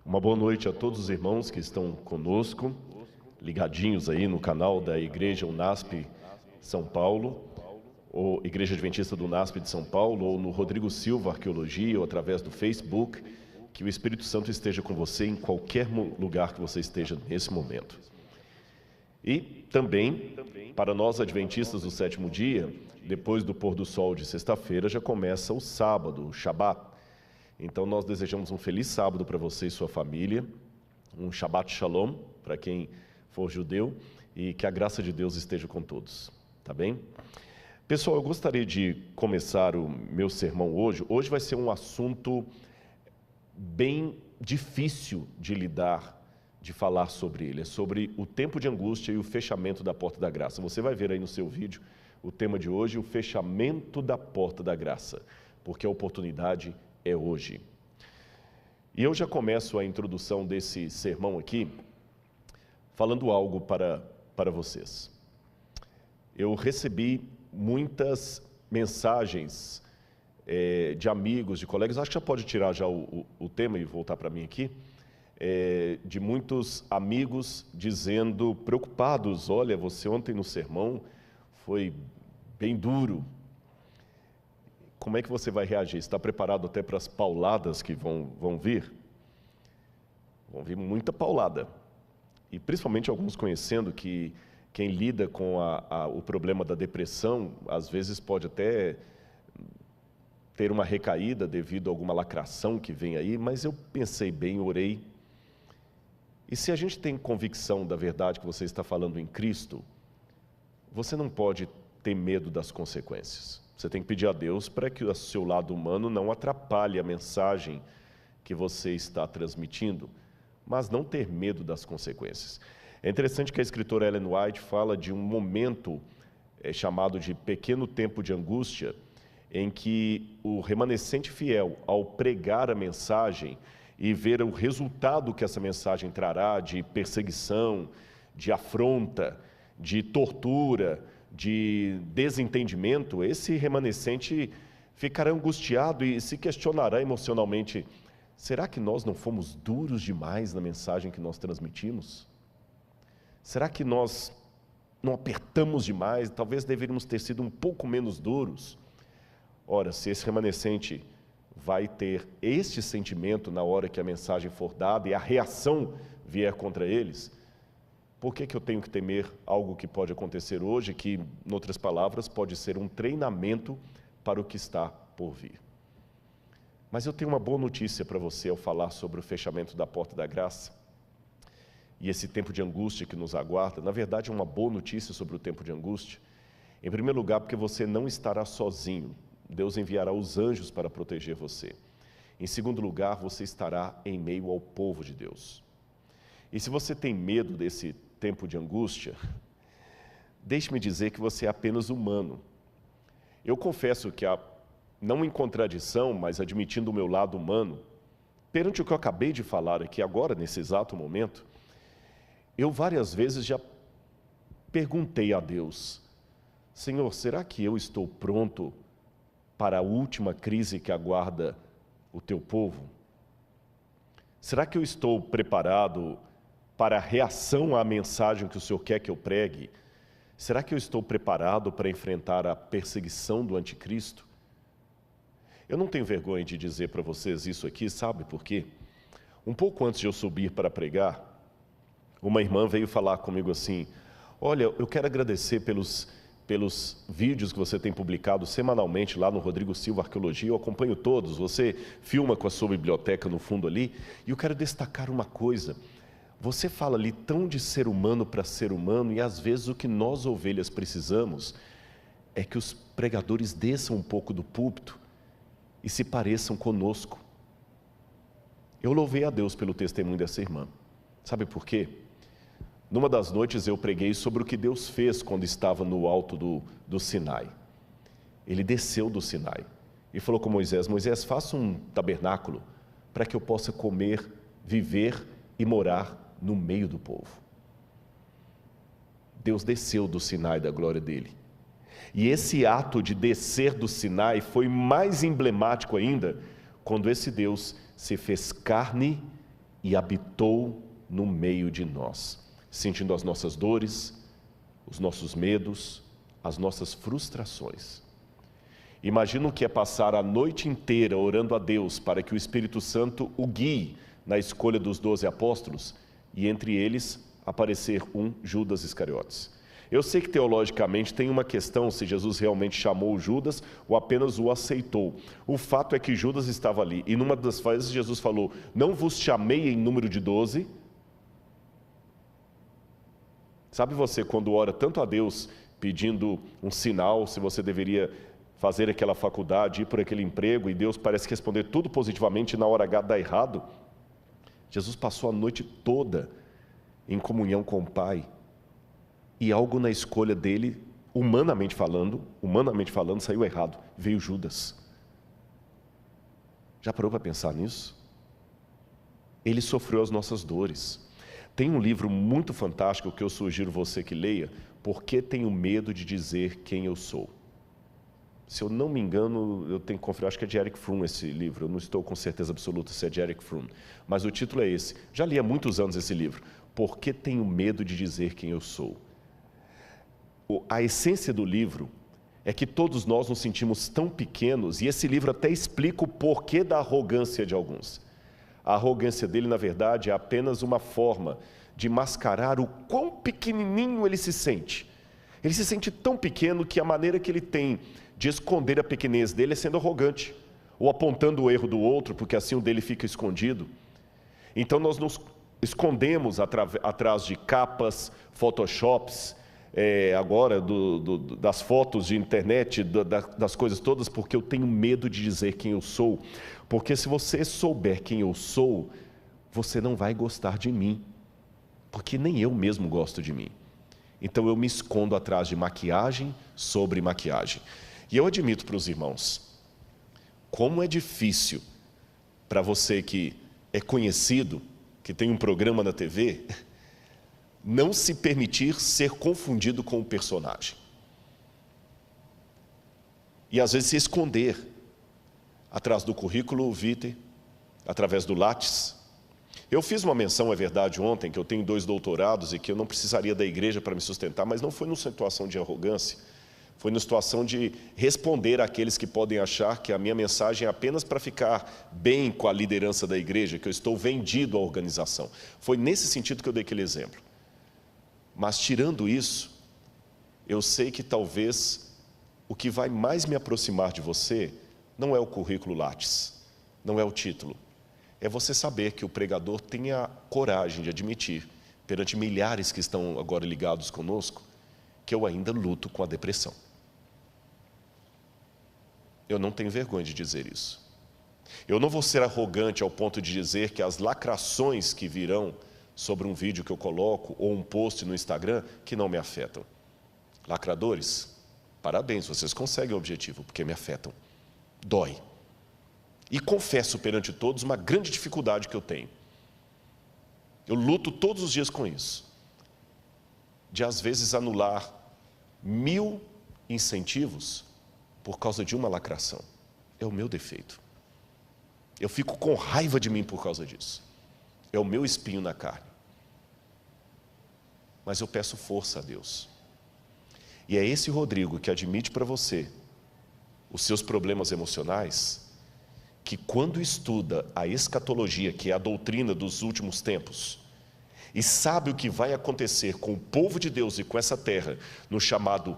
Uma boa noite a todos os irmãos que estão conosco, ligadinhos aí no canal da Igreja UNASP São Paulo, ou Igreja Adventista do UNASP de São Paulo, ou no Rodrigo Silva Arqueologia, ou através do Facebook. Que o Espírito Santo esteja com você em qualquer lugar que você esteja nesse momento. E também, para nós adventistas do sétimo dia, depois do pôr do sol de sexta-feira, já começa o sábado, o Shabat. Então nós desejamos um feliz sábado para você e sua família, um Shabbat Shalom para quem for judeu, e que a graça de Deus esteja com todos, tá bem? Pessoal, eu gostaria de começar o meu sermão hoje. Hoje vai ser um assunto bem difícil de lidar, de falar sobre ele. É sobre o tempo de angústia e o fechamento da porta da graça. Você vai ver aí no seu vídeo o tema de hoje, o fechamento da porta da graça, porque a oportunidade é hoje. E eu já começo a introdução desse sermão aqui, falando algo para vocês. Eu recebi muitas mensagens de amigos, de colegas, acho que já pode tirar já o tema e voltar para mim aqui, de muitos amigos dizendo, preocupados, olha, você ontem no sermão foi bem duro. Como é que você vai reagir? Está preparado até para as pauladas que vão vir? Vão vir muita paulada. E principalmente alguns conhecendo que quem lida com o problema da depressão, às vezes pode até ter uma recaída devido a alguma lacração que vem aí, mas eu pensei bem, orei. E se a gente tem convicção da verdade que você está falando em Cristo, você não pode ter medo das consequências. Você tem que pedir a Deus para que o seu lado humano não atrapalhe a mensagem que você está transmitindo, mas não ter medo das consequências. É interessante que a escritora Ellen White fala de um momento chamado de pequeno tempo de angústia, em que o remanescente fiel, ao pregar a mensagem e ver o resultado que essa mensagem trará de perseguição, de afronta, de tortura, de desentendimento, esse remanescente ficará angustiado e se questionará emocionalmente: será que nós não fomos duros demais na mensagem que nós transmitimos? Será que nós não apertamos demais? Talvez deveríamos ter sido um pouco menos duros. Ora, se esse remanescente vai ter este sentimento na hora que a mensagem for dada e a reação vier contra eles, por que eu tenho que temer algo que pode acontecer hoje, que, em outras palavras, pode ser um treinamento para o que está por vir? Mas eu tenho uma boa notícia para você ao falar sobre o fechamento da porta da graça e esse tempo de angústia que nos aguarda. Na verdade, uma boa notícia sobre o tempo de angústia. Em primeiro lugar, porque você não estará sozinho. Deus enviará os anjos para proteger você. Em segundo lugar, você estará em meio ao povo de Deus. E se você tem medo desse tempo de angústia, deixe-me dizer que você é apenas humano. Eu confesso que, não em contradição, mas admitindo o meu lado humano, perante o que eu acabei de falar aqui agora, nesse exato momento, eu várias vezes já perguntei a Deus: Senhor, será que eu estou pronto para a última crise que aguarda o teu povo? Será que eu estou preparado para a reação à mensagem que o Senhor quer que eu pregue? Será que eu estou preparado para enfrentar a perseguição do anticristo? Eu não tenho vergonha de dizer para vocês isso aqui, sabe por quê? Um pouco antes de eu subir para pregar, uma irmã veio falar comigo assim: olha, eu quero agradecer pelos vídeos que você tem publicado semanalmente lá no Rodrigo Silva Arqueologia. Eu acompanho todos, você filma com a sua biblioteca no fundo ali, e eu quero destacar uma coisa: você fala ali tão de ser humano para ser humano, e às vezes o que nós ovelhas precisamos é que os pregadores desçam um pouco do púlpito e se pareçam conosco. Eu louvei a Deus pelo testemunho dessa irmã. Sabe por quê? Numa das noites eu preguei sobre o que Deus fez quando estava no alto do Sinai. Ele desceu do Sinai e falou com Moisés: Moisés, faça um tabernáculo para que eu possa comer, viver e morar no meio do povo. Deus desceu do Sinai da glória dele. E esse ato de descer do Sinai foi mais emblemático ainda quando esse Deus se fez carne e habitou no meio de nós, sentindo as nossas dores, os nossos medos, as nossas frustrações. Imagina o que é passar a noite inteira orando a Deus para que o Espírito Santo o guie na escolha dos 12 apóstolos e entre eles aparecer um Judas Iscariotes. Eu sei que teologicamente tem uma questão se Jesus realmente chamou Judas ou apenas o aceitou. O fato é que Judas estava ali e numa das vezes Jesus falou: não vos chamei em número de 12. Sabe você quando ora tanto a Deus pedindo um sinal, se você deveria fazer aquela faculdade, ir por aquele emprego, e Deus parece responder tudo positivamente e na hora H dá errado? Jesus passou a noite toda em comunhão com o Pai, e algo na escolha dele, humanamente falando, saiu errado, veio Judas. Já parou para pensar nisso? Ele sofreu as nossas dores. Tem um livro muito fantástico que eu sugiro você que leia, Por que Tenho Medo de Dizer Quem Eu Sou? Se eu não me engano, eu tenho que conferir, acho que é de Erich Fromm esse livro, eu não estou com certeza absoluta se é de Erich Fromm, mas o título é esse. Já li há muitos anos esse livro, Por que Tenho Medo de Dizer Quem Eu Sou? A essência do livro é que todos nós nos sentimos tão pequenos, e esse livro até explica o porquê da arrogância de alguns. A arrogância dele, na verdade, é apenas uma forma de mascarar o quão pequenininho ele se sente. Ele se sente tão pequeno que a maneira que ele tem de esconder a pequenez dele é sendo arrogante, ou apontando o erro do outro, porque assim o dele fica escondido. Então nós nos escondemos atrás de capas, photoshops, agora das fotos de internet, das coisas todas, porque eu tenho medo de dizer quem eu sou. Porque se você souber quem eu sou, você não vai gostar de mim, porque nem eu mesmo gosto de mim. Então eu me escondo atrás de maquiagem sobre maquiagem. E eu admito para os irmãos, como é difícil para você que é conhecido, que tem um programa na TV, não se permitir ser confundido com o personagem. E às vezes se esconder atrás do currículo vitae, através do Lattes. Eu fiz uma menção, é verdade, ontem, que eu tenho 2 doutorados e que eu não precisaria da igreja para me sustentar, mas não foi numa situação de arrogância, foi numa situação de responder àqueles que podem achar que a minha mensagem é apenas para ficar bem com a liderança da igreja, que eu estou vendido à organização. Foi nesse sentido que eu dei aquele exemplo. Mas tirando isso, eu sei que talvez o que vai mais me aproximar de você não é o currículo Lattes, não é o título. É você saber que o pregador tem a coragem de admitir, perante milhares que estão agora ligados conosco, que eu ainda luto com a depressão. Eu não tenho vergonha de dizer isso. Eu não vou ser arrogante ao ponto de dizer que as lacrações que virão sobre um vídeo que eu coloco ou um post no Instagram que não me afetam. Lacradores, parabéns, vocês conseguem o objetivo, porque me afetam. Dói. E confesso perante todos uma grande dificuldade que eu tenho. Eu luto todos os dias com isso. De às vezes anular 1000 incentivos por causa de uma lacração. É o meu defeito. Eu fico com raiva de mim por causa disso. É o meu espinho na carne. Mas eu peço força a Deus. E é esse Rodrigo que admite para você os seus problemas emocionais, que quando estuda a escatologia, que é a doutrina dos últimos tempos, e sabe o que vai acontecer com o povo de Deus e com essa terra, no chamado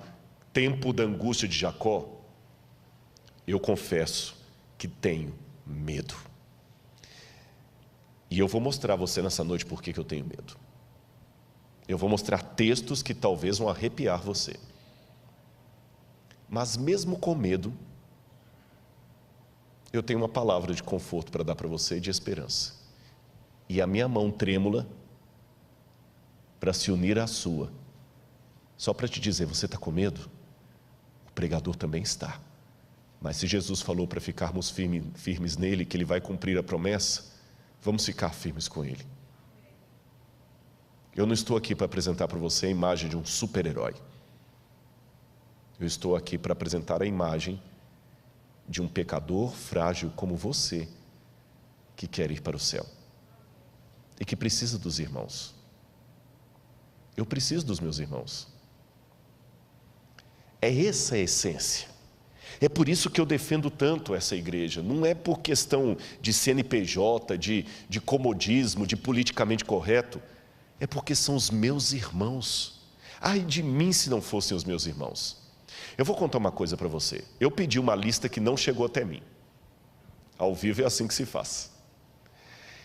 tempo da angústia de Jacó, eu confesso que tenho medo. E eu vou mostrar a você nessa noite por que eu tenho medo. Eu vou mostrar textos que talvez vão arrepiar você. Mas mesmo com medo, eu tenho uma palavra de conforto para dar para você e de esperança. E a minha mão trêmula para se unir à sua, só para te dizer, você está com medo? O pregador também está. Mas se Jesus falou para ficarmos firmes nele, que ele vai cumprir a promessa, vamos ficar firmes com ele. Eu não estou aqui para apresentar para você a imagem de um super-herói. Eu estou aqui para apresentar a imagem de um pecador frágil como você, que quer ir para o céu. e que precisa dos irmãos. Eu preciso dos meus irmãos. É essa a essência. É por isso que eu defendo tanto essa igreja. Não é por questão de CNPJ, de comodismo, de politicamente correto. É porque são os meus irmãos. Ai de mim se não fossem os meus irmãos. Eu vou contar uma coisa para você. Eu pedi uma lista que não chegou até mim. Ao vivo é assim que se faz.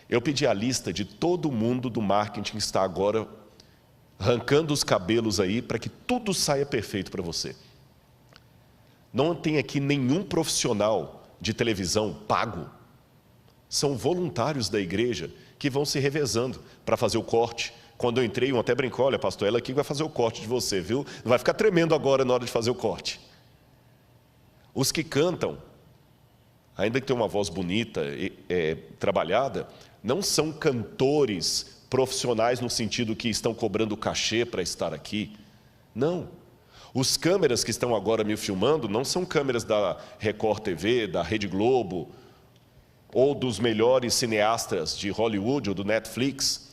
Eu pedi a lista de todo mundo do marketing que está agora arrancando os cabelos aí para que tudo saia perfeito para você. Não tem aqui nenhum profissional de televisão pago. São voluntários da igreja que vão se revezando para fazer o corte. Quando eu entrei, um até brincou, olha pastor, ela aqui vai fazer o corte de você, viu? Não vai ficar tremendo agora na hora de fazer o corte. Os que cantam, ainda que tenham uma voz bonita, trabalhada, não são cantores profissionais no sentido que estão cobrando cachê para estar aqui. Não. Os câmeras que estão agora me filmando não são câmeras da Record TV, da Rede Globo, ou dos melhores cineastas de Hollywood ou do Netflix.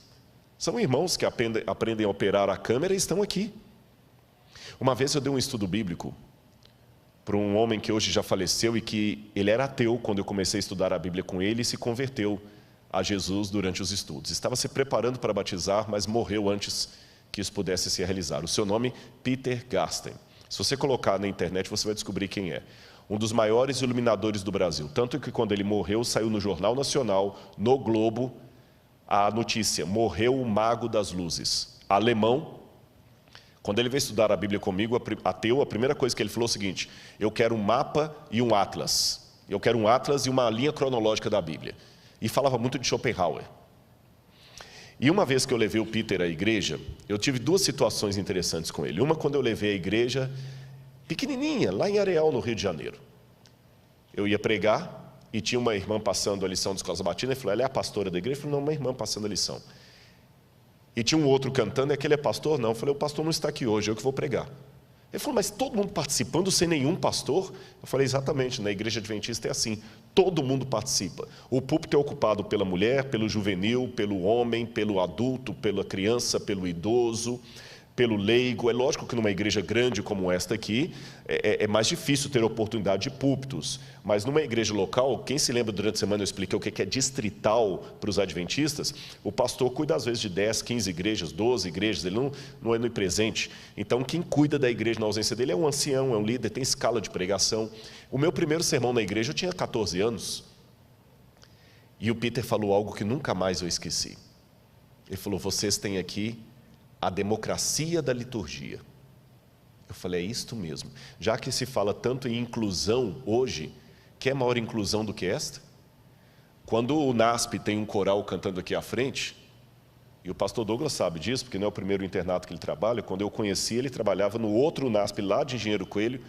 São irmãos que aprendem a operar a câmera e estão aqui. Uma vez eu dei um estudo bíblico para um homem que hoje já faleceu e que ele era ateu quando eu comecei a estudar a Bíblia com ele e se converteu a Jesus durante os estudos. Estava se preparando para batizar, mas morreu antes que isso pudesse se realizar. O seu nome, Peter Garsten. Se você colocar na internet, você vai descobrir quem é. Um dos maiores iluminadores do Brasil. Tanto que quando ele morreu, saiu no Jornal Nacional, no Globo, a notícia: morreu o mago das luzes. Alemão. Quando ele veio estudar a Bíblia comigo, ateu, a primeira coisa que ele falou é o seguinte: eu quero um mapa e um atlas. Eu quero um atlas e uma linha cronológica da Bíblia. E falava muito de Schopenhauer. E uma vez que eu levei o Peter à igreja, eu tive duas situações interessantes com ele. Uma, quando eu levei a igreja pequenininha, lá em Areal, no Rio de Janeiro. Eu ia pregar e tinha uma irmã passando a lição de escola sabatina. Ele falou: ela é a pastora da igreja? Eu falei: não, uma irmã passando a lição. E tinha um outro cantando, e aquele é pastor? Não. Eu falei: o pastor não está aqui hoje, eu que vou pregar. Ele falou: mas todo mundo participando sem nenhum pastor? Eu falei: exatamente, na igreja adventista é assim, todo mundo participa. O púlpito é ocupado pela mulher, pelo juvenil, pelo homem, pelo adulto, pela criança, pelo idoso, pelo leigo. É lógico que numa igreja grande como esta aqui, é mais difícil ter oportunidade de púlpitos, mas numa igreja local, quem se lembra durante a semana eu expliquei o que é distrital para os adventistas, o pastor cuida às vezes de 10, 15 igrejas, 12 igrejas, ele não é onipresente. Então quem cuida da igreja na ausência dele é um ancião, é um líder, tem escala de pregação. O meu primeiro sermão na igreja eu tinha 14 anos, e o Peter falou algo que nunca mais eu esqueci. Ele falou: vocês têm aqui a democracia da liturgia. Eu falei: é isto mesmo. Já que se fala tanto em inclusão hoje, quer maior inclusão do que esta? Quando o NASP tem um coral cantando aqui à frente, e o pastor Douglas sabe disso, porque não é o primeiro internato que ele trabalha, quando eu conheci ele trabalhava no outro NASP lá de Engenheiro Coelho.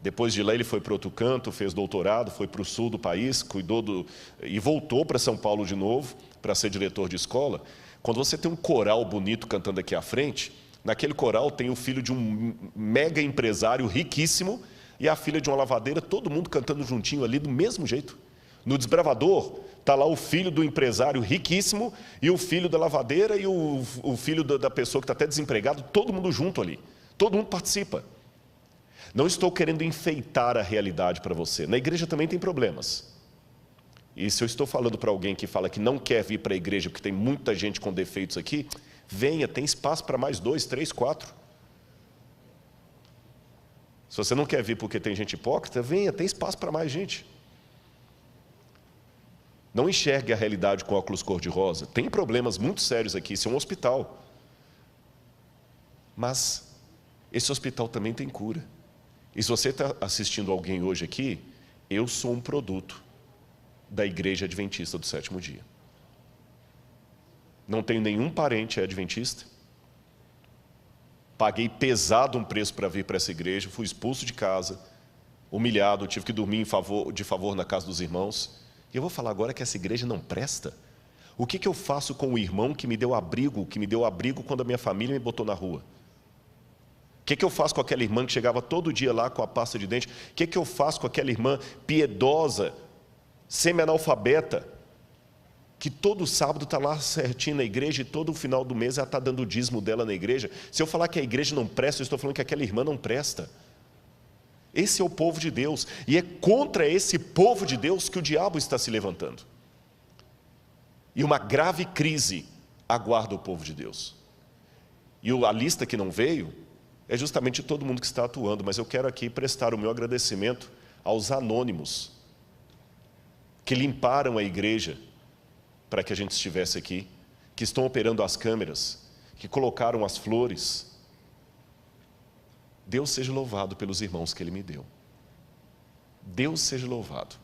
Depois de lá ele foi para outro canto, fez doutorado, foi para o sul do país, e voltou para São Paulo de novo, para ser diretor de escola. Quando você tem um coral bonito cantando aqui à frente, naquele coral tem o filho de um mega empresário riquíssimo e a filha de uma lavadeira, todo mundo cantando juntinho ali do mesmo jeito. No desbravador, está lá o filho do empresário riquíssimo e o filho da lavadeira e o filho da pessoa que está até desempregado, todo mundo junto ali. Todo mundo participa. Não estou querendo enfeitar a realidade para você. Na igreja também tem problemas. E se eu estou falando para alguém que fala que não quer vir para a igreja porque tem muita gente com defeitos aqui, venha, tem espaço para mais 2, 3, 4. Se você não quer vir porque tem gente hipócrita, venha, tem espaço para mais gente. Não enxergue a realidade com óculos cor-de-rosa. Tem problemas muito sérios aqui, isso é um hospital. Mas esse hospital também tem cura. E se você está assistindo alguém hoje aqui, eu sou um produto da Igreja Adventista do Sétimo Dia. Não tenho nenhum parente adventista. Paguei pesado um preço para vir para essa igreja, fui expulso de casa, humilhado, tive que dormir de favor na casa dos irmãos. E eu vou falar agora que essa igreja não presta. O que eu faço com o irmão que me deu abrigo quando a minha família me botou na rua? O que eu faço com aquela irmã que chegava todo dia lá com a pasta de dente? O que eu faço com aquela irmã piedosa, semi-analfabeta, que todo sábado está lá certinho na igreja e todo final do mês ela está dando o dízimo dela na igreja. Se eu falar que a igreja não presta, eu estou falando que aquela irmã não presta. Esse é o povo de Deus, e é contra esse povo de Deus que o diabo está se levantando. E uma grave crise aguarda o povo de Deus. E a lista que não veio é justamente todo mundo que está atuando, mas eu quero aqui prestar o meu agradecimento aos anônimos que limparam a igreja para que a gente estivesse aqui, que estão operando as câmeras, que colocaram as flores. Deus seja louvado pelos irmãos que Ele me deu. Deus seja louvado.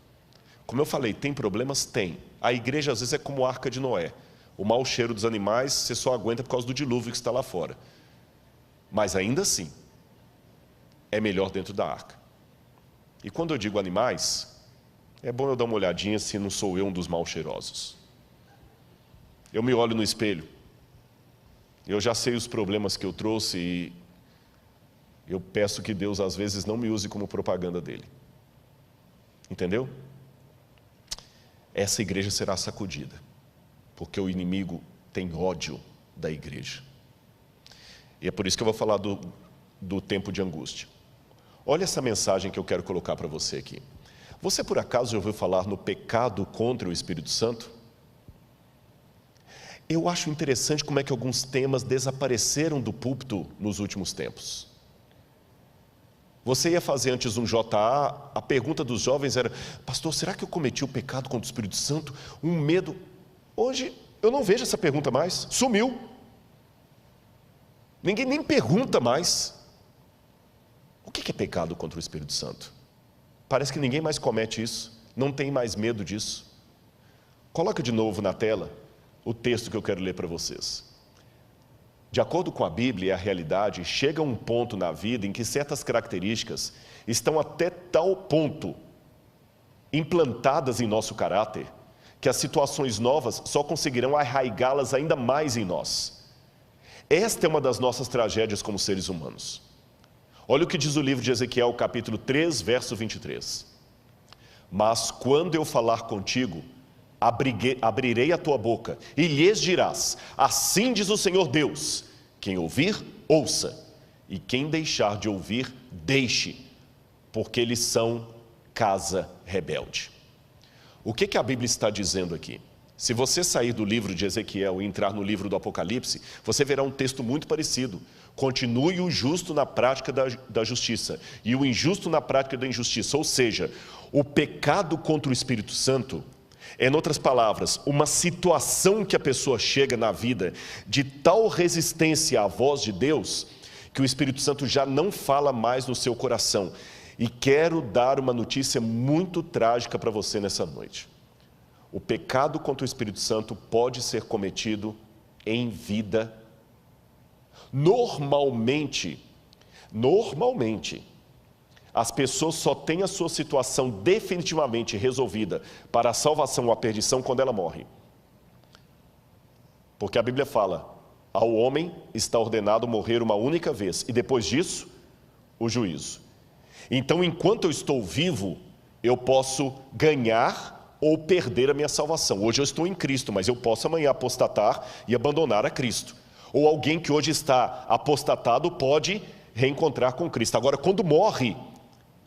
Como eu falei, tem problemas? Tem. A igreja às vezes é como a Arca de Noé. O mau cheiro dos animais você só aguenta por causa do dilúvio que está lá fora. Mas ainda assim, é melhor dentro da arca. E quando eu digo animais, é bom eu dar uma olhadinha se não sou eu um dos mal cheirosos. Eu me olho no espelho, eu já sei os problemas que eu trouxe e eu peço que Deus às vezes não me use como propaganda dele. Entendeu? Essa igreja será sacudida, porque o inimigo tem ódio da igreja. E é por isso que eu vou falar do tempo de angústia. Olha essa mensagem que eu quero colocar para você aqui. Você por acaso já ouviu falar no pecado contra o Espírito Santo? Eu acho interessante como é que alguns temas desapareceram do púlpito nos últimos tempos. Você ia fazer antes um JA, a pergunta dos jovens era: pastor, será que eu cometi o pecado contra o Espírito Santo? Um medo. Hoje eu não vejo essa pergunta mais, sumiu. Ninguém nem pergunta mais. O que é pecado contra o Espírito Santo? Parece que ninguém mais comete isso, não tem mais medo disso. Coloca de novo na tela o texto que eu quero ler para vocês. De acordo com a Bíblia e a realidade, chega um ponto na vida em que certas características estão até tal ponto implantadas em nosso caráter, que as situações novas só conseguirão arraigá-las ainda mais em nós. Esta é uma das nossas tragédias como seres humanos. Olha o que diz o livro de Ezequiel, capítulo 3, verso 23. Mas quando eu falar contigo, abrirei a tua boca e lhes dirás: assim diz o Senhor Deus, quem ouvir, ouça, e quem deixar de ouvir, deixe, porque eles são casa rebelde. O que a Bíblia está dizendo aqui? Se você sair do livro de Ezequiel e entrar no livro do Apocalipse, você verá um texto muito parecido. Continue o justo na prática da justiça e o injusto na prática da injustiça. Ou seja, o pecado contra o Espírito Santo é, em outras palavras, uma situação que a pessoa chega na vida de tal resistência à voz de Deus, que o Espírito Santo já não fala mais no seu coração. E quero dar uma notícia muito trágica para você nessa noite. O pecado contra o Espírito Santo pode ser cometido em vida. Normalmente, as pessoas só têm a sua situação definitivamente resolvida para a salvação ou a perdição quando ela morre. Porque a Bíblia fala: ao homem está ordenado morrer uma única vez, e depois disso, o juízo. Então, enquanto eu estou vivo, eu posso ganhar ou perder a minha salvação. Hoje eu estou em Cristo, mas eu posso amanhã apostatar e abandonar a Cristo. Ou alguém que hoje está apostatado pode reencontrar com Cristo. Agora, quando morre,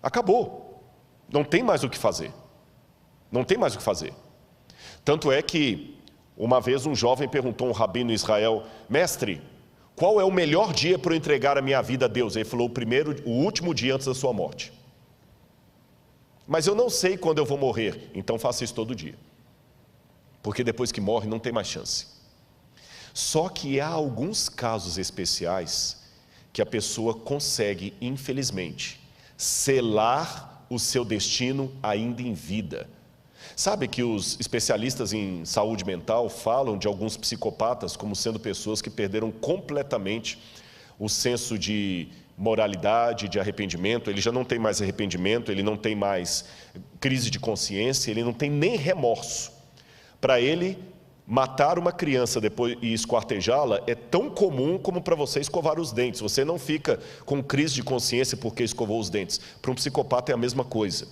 acabou. Não tem mais o que fazer. Não tem mais o que fazer. Tanto é que, uma vez um jovem perguntou a um rabino em Israel: mestre, qual é o melhor dia para eu entregar a minha vida a Deus? Ele falou: o último dia antes da sua morte. Mas eu não sei quando eu vou morrer. Então faça isso todo dia. Porque depois que morre não tem mais chance. Só que há alguns casos especiais que a pessoa consegue, infelizmente, selar o seu destino ainda em vida. Sabe que os especialistas em saúde mental falam de alguns psicopatas como sendo pessoas que perderam completamente o senso de moralidade, de arrependimento. Ele já não tem mais arrependimento, ele não tem mais crise de consciência, ele não tem nem remorso. Para ele, matar uma criança depois e esquartejá-la é tão comum como para você escovar os dentes. Você não fica com crise de consciência porque escovou os dentes. Para um psicopata é a mesma coisa.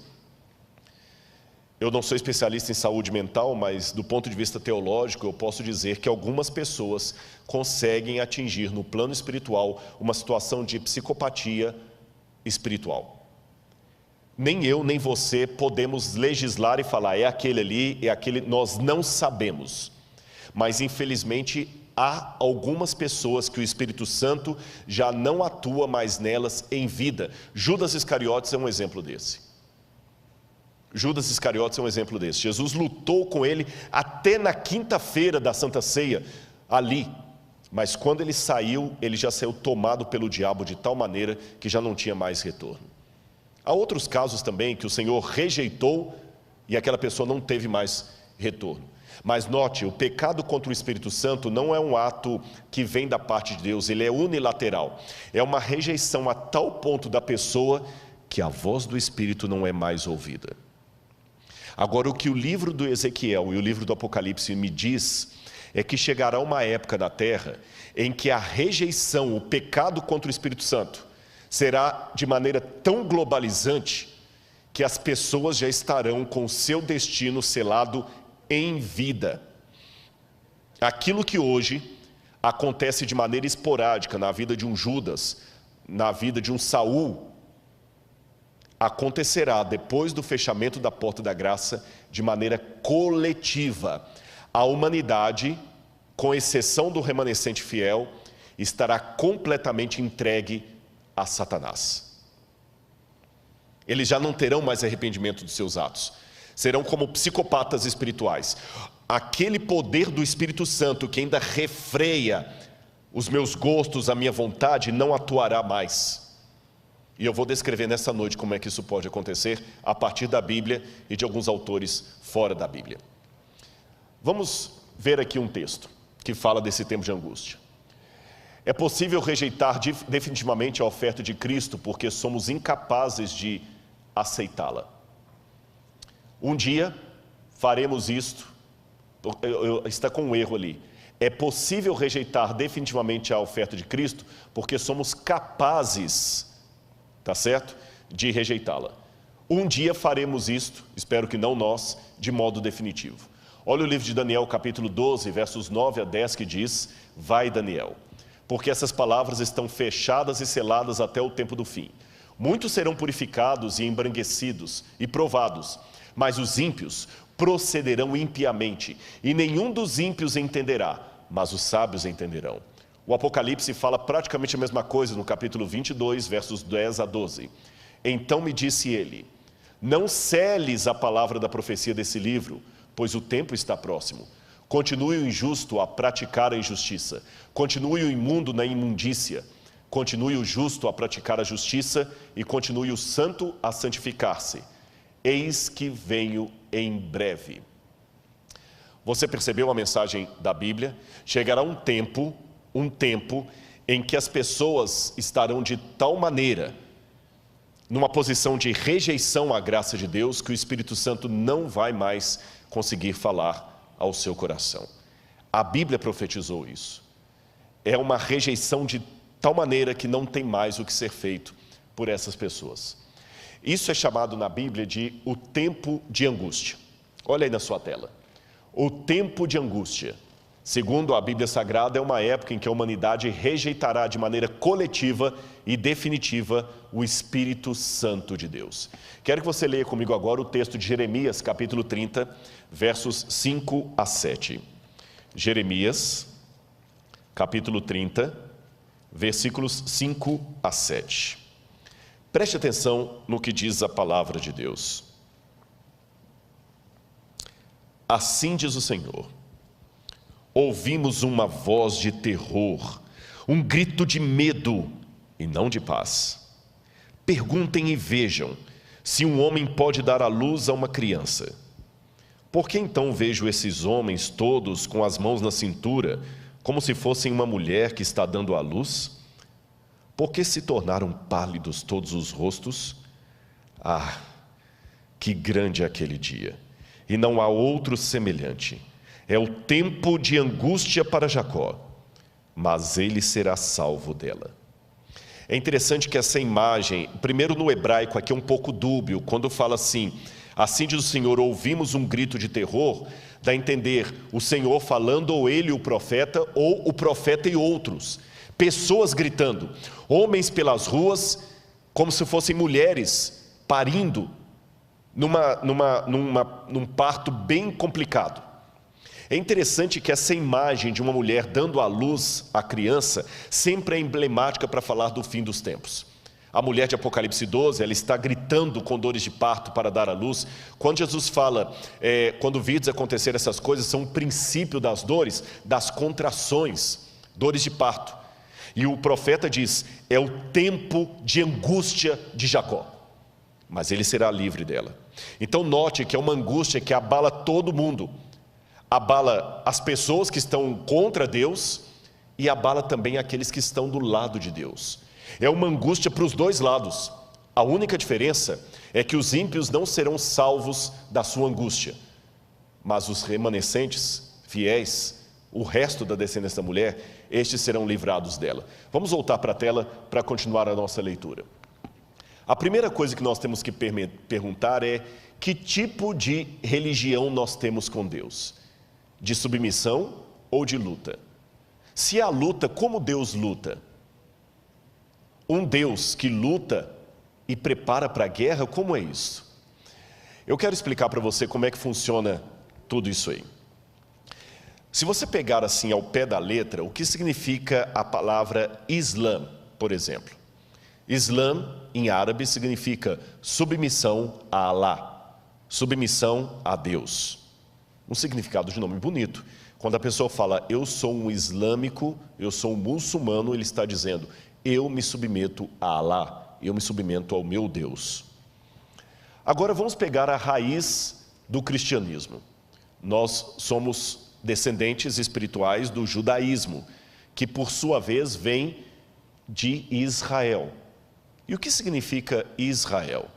Eu não sou especialista em saúde mental, mas do ponto de vista teológico, eu posso dizer que algumas pessoas conseguem atingir no plano espiritual uma situação de psicopatia espiritual. Nem eu, nem você podemos legislar e falar, é aquele ali, é aquele, nós não sabemos. Mas infelizmente há algumas pessoas que o Espírito Santo já não atua mais nelas em vida. Judas Iscariotes é um exemplo desse. Judas Iscariotes é um exemplo desse. Jesus lutou com ele até na quinta-feira da Santa Ceia, ali. Mas quando ele saiu, ele já saiu tomado pelo diabo de tal maneira que já não tinha mais retorno. Há outros casos também que o Senhor rejeitou e aquela pessoa não teve mais retorno. Mas note, o pecado contra o Espírito Santo não é um ato que vem da parte de Deus, ele é unilateral. É uma rejeição a tal ponto da pessoa que a voz do Espírito não é mais ouvida. Agora, o que o livro do Ezequiel e o livro do Apocalipse me diz é que chegará uma época na terra em que a rejeição, o pecado contra o Espírito Santo será de maneira tão globalizante que as pessoas já estarão com o seu destino selado em vida. Aquilo que hoje acontece de maneira esporádica na vida de um Judas, na vida de um Saul, acontecerá depois do fechamento da porta da graça de maneira coletiva. A humanidade, com exceção do remanescente fiel, estará completamente entregue a Satanás. Eles já não terão mais arrependimento dos seus atos. Serão como psicopatas espirituais. Aquele poder do Espírito Santo que ainda refreia os meus gostos, a minha vontade, não atuará mais. E eu vou descrever nessa noite como é que isso pode acontecer a partir da Bíblia e de alguns autores fora da Bíblia. Vamos ver aqui um texto que fala desse tempo de angústia. É possível rejeitar definitivamente a oferta de Cristo porque somos incapazes de aceitá-la. Um dia faremos isto, está com um erro ali. É possível rejeitar definitivamente a oferta de Cristo porque somos capazes, tá certo, de rejeitá-la. Um dia faremos isto, espero que não nós, de modo definitivo. Olha o livro de Daniel, capítulo 12, versos 9 a 10, que diz: vai, Daniel, porque essas palavras estão fechadas e seladas até o tempo do fim. Muitos serão purificados e embranquecidos e provados, mas os ímpios procederão impiamente, e nenhum dos ímpios entenderá, mas os sábios entenderão. O Apocalipse fala praticamente a mesma coisa no capítulo 22, versos 10 a 12. Então me disse ele: não seles a palavra da profecia desse livro, pois o tempo está próximo. Continue o injusto a praticar a injustiça, continue o imundo na imundícia, continue o justo a praticar a justiça e continue o santo a santificar-se. Eis que venho em breve. Você percebeu a mensagem da Bíblia? Chegará um tempo em que as pessoas estarão de tal maneira numa posição de rejeição à graça de Deus que o Espírito Santo não vai mais conseguir falar ao seu coração. A Bíblia profetizou isso. É uma rejeição de tal maneira que não tem mais o que ser feito por essas pessoas. Isso é chamado na Bíblia de o tempo de angústia. Olha aí na sua tela. O tempo de angústia, segundo a Bíblia Sagrada, é uma época em que a humanidade rejeitará de maneira coletiva e definitiva o Espírito Santo de Deus. Quero que você leia comigo agora o texto de Jeremias, capítulo 30, versos 5 a 7. Jeremias, capítulo 30, versículos 5 a 7. Preste atenção no que diz a palavra de Deus. Assim diz o Senhor: ouvimos uma voz de terror, um grito de medo e não de paz. Perguntem e vejam se um homem pode dar à luz a uma criança. Por que então vejo esses homens todos com as mãos na cintura, como se fossem uma mulher que está dando à luz? Por que se tornaram pálidos todos os rostos? Ah, que grande é aquele dia! E não há outro semelhante. É o tempo de angústia para Jacó, mas ele será salvo dela. É interessante que essa imagem, primeiro no hebraico aqui é um pouco dúbio, quando fala assim: Assim diz o Senhor, ouvimos um grito de terror, dá a entender o Senhor falando, ou ele, o profeta, ou o profeta e outros. Pessoas gritando, homens pelas ruas, como se fossem mulheres parindo, num parto bem complicado. É interessante que essa imagem de uma mulher dando à luz a criança sempre é emblemática para falar do fim dos tempos. A mulher de Apocalipse 12, ela está gritando com dores de parto para dar à luz. Quando Jesus fala, quando vides acontecer essas coisas, são o princípio das dores, das contrações, dores de parto. E o profeta diz, é o tempo de angústia de Jacó, mas ele será livre dela. Então note que é uma angústia que abala todo mundo, abala as pessoas que estão contra Deus e abala também aqueles que estão do lado de Deus. É uma angústia para os dois lados. A única diferença é que os ímpios não serão salvos da sua angústia, mas os remanescentes, fiéis, o resto da descendência da mulher, estes serão livrados dela. Vamos voltar para a tela para continuar a nossa leitura. A primeira coisa que nós temos que perguntar é: que tipo de religião nós temos com Deus? De submissão ou de luta? Se há luta, como Deus luta? Um Deus que luta e prepara para a guerra, como é isso? Eu quero explicar para você como é que funciona tudo isso aí. Se você pegar assim ao pé da letra, o que significa a palavra Islã, por exemplo? Islã, em árabe, significa submissão a Alá, submissão a Deus. Um significado de nome bonito. Quando a pessoa fala, eu sou um islâmico, eu sou um muçulmano, ele está dizendo, eu me submeto a Alá, eu me submeto ao meu Deus. Agora vamos pegar a raiz do cristianismo. Nós somos descendentes espirituais do judaísmo, que por sua vez vem de Israel. E o que significa Israel?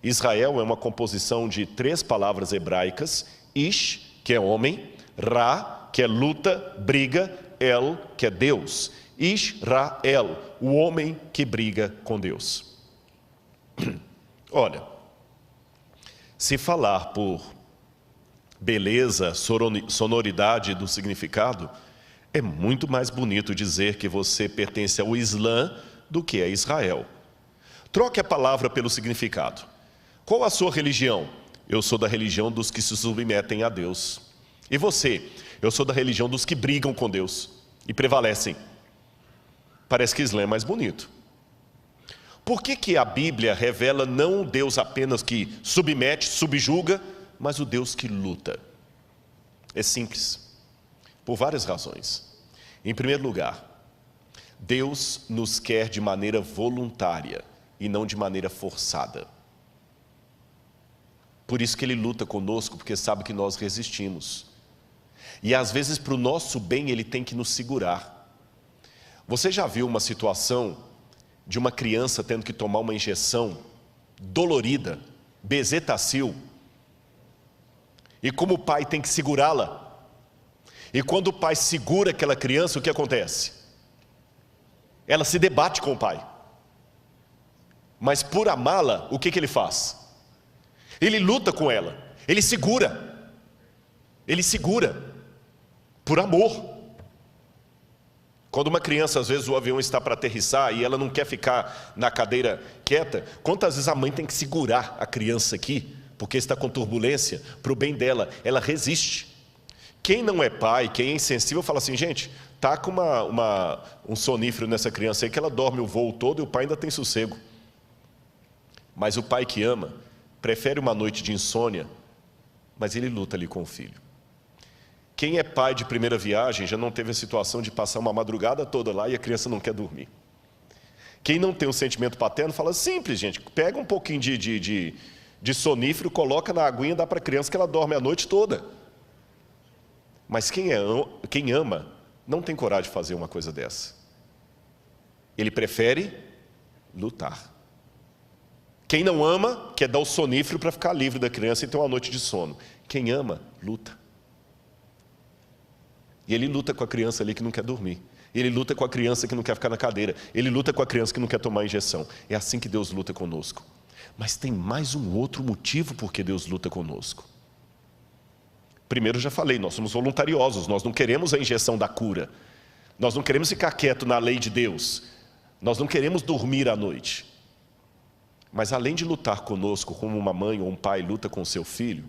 Israel é uma composição de 3 palavras hebraicas, Ish, que é homem, Ra, que é luta, briga, El, que é Deus. Israel, o homem que briga com Deus. Olha, se falar por beleza, sonoridade do significado, é muito mais bonito dizer que você pertence ao Islã do que a Israel. Troque a palavra pelo significado. Qual a sua religião? Eu sou da religião dos que se submetem a Deus. E você? Eu sou da religião dos que brigam com Deus e prevalecem. Parece que Islã é mais bonito. Por que a Bíblia revela não o Deus apenas que submete, subjuga, mas o Deus que luta? É simples, por várias razões. Em primeiro lugar, Deus nos quer de maneira voluntária e não de maneira forçada. Por isso que Ele luta conosco, porque sabe que nós resistimos. E às vezes para o nosso bem Ele tem que nos segurar. Você já viu uma situação de uma criança tendo que tomar uma injeção dolorida, bezetacil, e como o pai tem que segurá-la? E quando o pai segura aquela criança, o que acontece? Ela se debate com o pai. Mas por amá-la, o que ele faz? Ele luta com ela, ele segura, por amor. Quando uma criança, às vezes o avião está para aterrissar e ela não quer ficar na cadeira quieta, quantas vezes a mãe tem que segurar a criança aqui, porque está com turbulência, para o bem dela, ela resiste. Quem não é pai, quem é insensível, fala assim, gente, tá com um sonífero nessa criança aí que ela dorme o voo todo e o pai ainda tem sossego. Mas o pai que ama, prefere uma noite de insônia, mas ele luta ali com o filho. Quem é pai de primeira viagem já não teve a situação de passar uma madrugada toda lá e a criança não quer dormir. Quem não tem um sentimento paterno fala simples, gente, pega um pouquinho de sonífero, coloca na aguinha, dá para a criança que ela dorme a noite toda. Mas quem ama não tem coragem de fazer uma coisa dessa. Ele prefere lutar. Quem não ama quer dar o sonífero para ficar livre da criança e ter uma noite de sono. Quem ama, luta. E ele luta com a criança ali que não quer dormir. Ele luta com a criança que não quer ficar na cadeira. Ele luta com a criança que não quer tomar injeção. É assim que Deus luta conosco. Mas tem mais um outro motivo por que Deus luta conosco. Primeiro, já falei, nós somos voluntariosos, nós não queremos a injeção da cura. Nós não queremos ficar quieto na lei de Deus. Nós não queremos dormir à noite. Mas além de lutar conosco, como uma mãe ou um pai luta com o seu filho,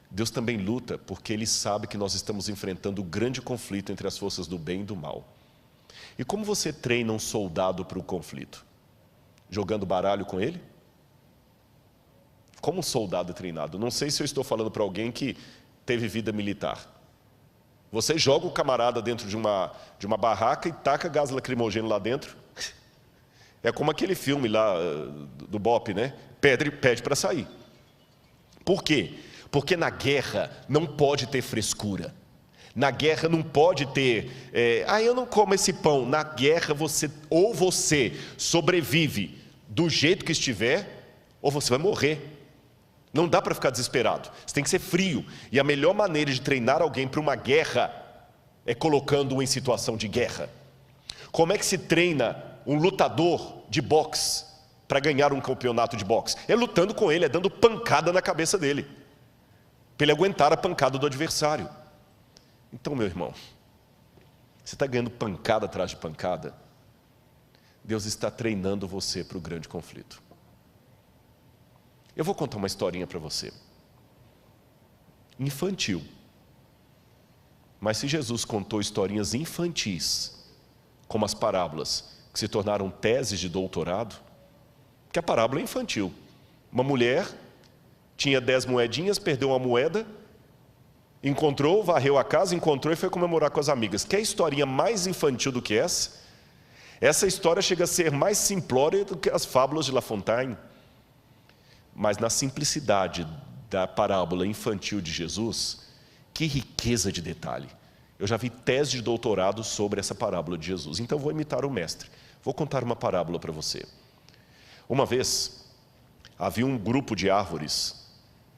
Deus também luta porque Ele sabe que nós estamos enfrentando o grande conflito entre as forças do bem e do mal. E como você treina um soldado para o conflito? Jogando baralho com ele? Como um soldado é treinado? Não sei se eu estou falando para alguém que teve vida militar. Você joga o camarada dentro de uma barraca e taca gás lacrimogêneo lá dentro. É como aquele filme lá do Bop, né? Pede para sair. Por quê? Porque na guerra não pode ter frescura. Na guerra não pode ter, eu não como esse pão. Na guerra você sobrevive do jeito que estiver, ou você vai morrer. Não dá para ficar desesperado, você tem que ser frio. E a melhor maneira de treinar alguém para uma guerra é colocando-o em situação de guerra. Como é que se treina um lutador de boxe para ganhar um campeonato de boxe? É lutando com ele, é dando pancada na cabeça dele, para ele aguentar a pancada do adversário. Então, meu irmão, você está ganhando pancada atrás de pancada, Deus está treinando você para o grande conflito. Eu vou contar uma historinha para você. Infantil. Mas se Jesus contou historinhas infantis, como as parábolas, que se tornaram teses de doutorado, que a parábola é infantil. Uma mulher tinha 10 moedinhas, perdeu uma moeda, encontrou, varreu a casa, encontrou e foi comemorar com as amigas. Quer historinha mais infantil do que essa? Essa história chega a ser mais simplória do que as fábulas de La Fontaine. Mas na simplicidade da parábola infantil de Jesus, que riqueza de detalhe. Eu já vi tese de doutorado sobre essa parábola de Jesus. Então vou imitar o mestre. Vou contar uma parábola para você. Uma vez, havia um grupo de árvores,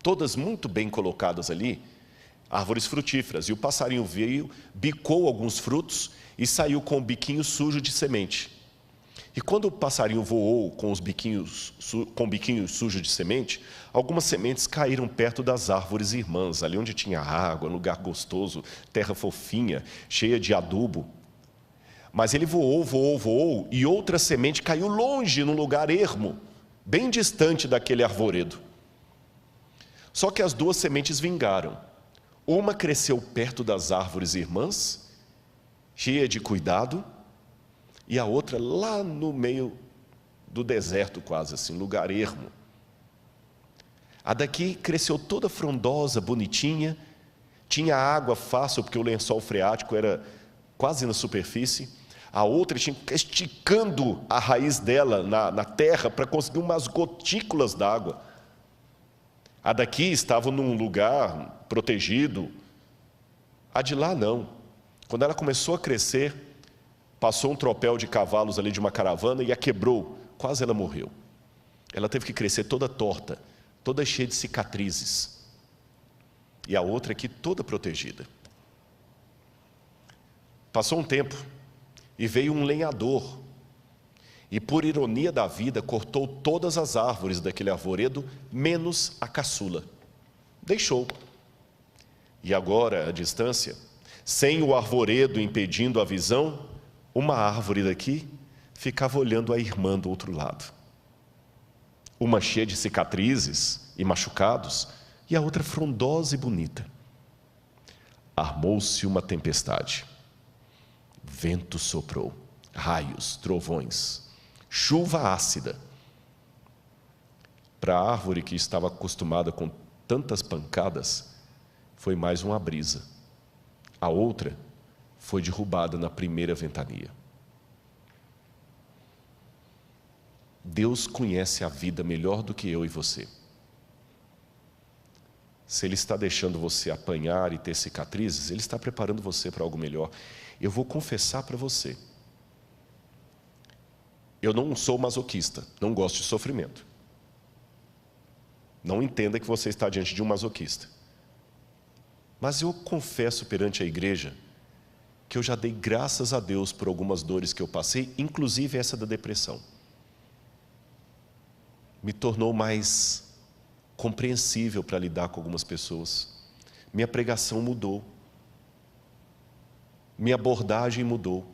todas muito bem colocadas ali, árvores frutíferas, e o passarinho veio, bicou alguns frutos e saiu com o biquinho sujo de semente. E quando o passarinho voou com o biquinho sujo de semente, algumas sementes caíram perto das árvores irmãs, ali onde tinha água, lugar gostoso, terra fofinha, cheia de adubo. Mas ele voou, e outra semente caiu longe, num lugar ermo, bem distante daquele arvoredo. Só que as duas sementes vingaram. Uma cresceu perto das árvores irmãs, cheia de cuidado, e a outra lá no meio do deserto, quase assim, lugar ermo. A daqui cresceu toda frondosa, bonitinha, tinha água fácil, porque o lençol freático era quase na superfície. A outra tinha que esticando a raiz dela na terra para conseguir umas gotículas d'água. A daqui estava num lugar protegido. A de lá não. Quando ela começou a crescer, passou um tropel de cavalos ali de uma caravana e a quebrou. Quase ela morreu. Ela teve que crescer toda torta, toda cheia de cicatrizes. E a outra aqui toda protegida. Passou um tempo e veio um lenhador. E por ironia da vida, cortou todas as árvores daquele arvoredo, menos a caçula. Deixou. E agora, à distância, sem o arvoredo impedindo a visão, uma árvore daqui ficava olhando a irmã do outro lado. Uma cheia de cicatrizes e machucados, e a outra frondosa e bonita. Armou-se uma tempestade. Vento soprou, raios, trovões, chuva ácida. Para a árvore que estava acostumada com tantas pancadas, foi mais uma brisa. A outra foi derrubada na primeira ventania. Deus conhece a vida melhor do que eu e você. Se Ele está deixando você apanhar e ter cicatrizes, Ele está preparando você para algo melhor. Eu vou confessar para você. Eu não sou masoquista, não gosto de sofrimento. Não entenda que você está diante de um masoquista. Mas eu confesso perante a igreja que eu já dei graças a Deus por algumas dores que eu passei, inclusive essa da depressão. me tornou mais compreensível para lidar com algumas pessoas. Minha pregação mudou. Minha abordagem mudou.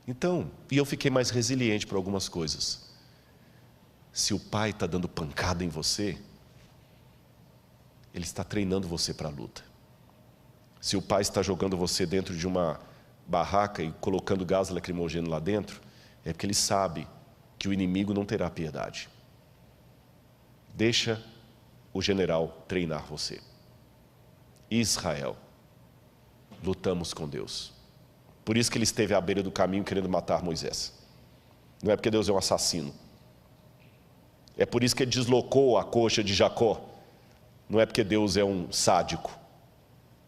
Então, e eu fiquei mais resiliente para algumas coisas. Se o pai está dando pancada em você, ele está treinando você para a luta. Se o pai está jogando você dentro de uma barraca e colocando gás lacrimogêneo lá dentro, é porque ele sabe que o inimigo não terá piedade. Deixa o general treinar você. Israel, lutamos com Deus. Por isso que ele esteve à beira do caminho querendo matar Moisés. Não é porque Deus é um assassino. É por isso que ele deslocou a coxa de Jacó. Não é porque Deus é um sádico.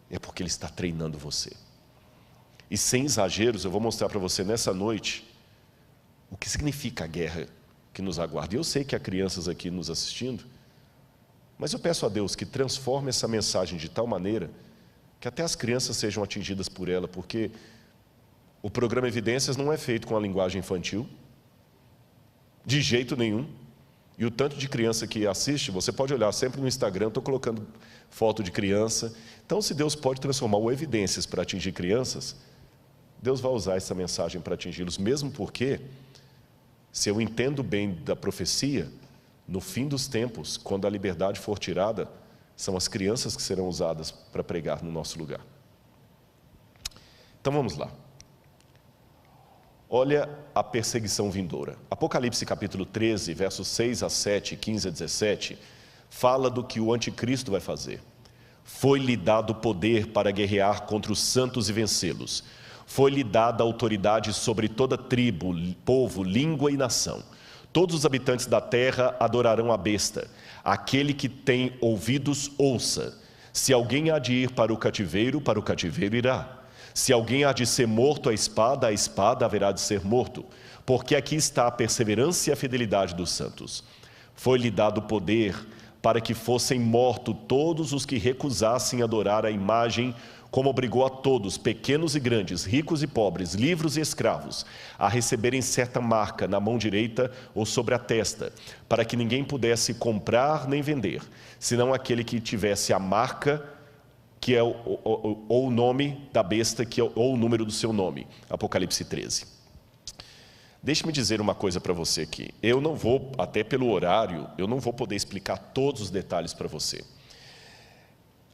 É porque ele está treinando você. E sem exageros, eu vou mostrar para você nessa noite o que significa a guerra que nos aguarda. E eu sei que há crianças aqui nos assistindo, mas eu peço a Deus que transforme essa mensagem de tal maneira que até as crianças sejam atingidas por ela, porque o programa Evidências não é feito com a linguagem infantil, de jeito nenhum. E o tanto de criança que assiste, você pode olhar sempre no Instagram, estou colocando foto de criança. Então, se Deus pode transformar o Evidências para atingir crianças, Deus vai usar essa mensagem para atingi-los, mesmo porque, se eu entendo bem da profecia, no fim dos tempos, quando a liberdade for tirada, são as crianças que serão usadas para pregar no nosso lugar. Então vamos lá. Olha a perseguição vindoura. Apocalipse capítulo 13, versos 6 a 7, 15 a 17, fala do que o anticristo vai fazer. Foi-lhe dado poder para guerrear contra os santos e vencê-los. Foi-lhe dada autoridade sobre toda tribo, povo, língua e nação. Todos os habitantes da terra adorarão a besta. Aquele que tem ouvidos, ouça. Se alguém há de ir para o cativeiro irá. Se alguém há de ser morto à espada haverá de ser morto. Porque aqui está a perseverança e a fidelidade dos santos. Foi-lhe dado poder para que fossem mortos todos os que recusassem adorar a imagem, como obrigou a todos, pequenos e grandes, ricos e pobres, livres e escravos, a receberem certa marca na mão direita ou sobre a testa, para que ninguém pudesse comprar nem vender, senão aquele que tivesse a marca, que é ou o nome da besta, que é, ou o número do seu nome. Apocalipse 13. Deixe-me dizer uma coisa para você aqui. Eu não vou, até pelo horário, eu não vou poder explicar todos os detalhes para você.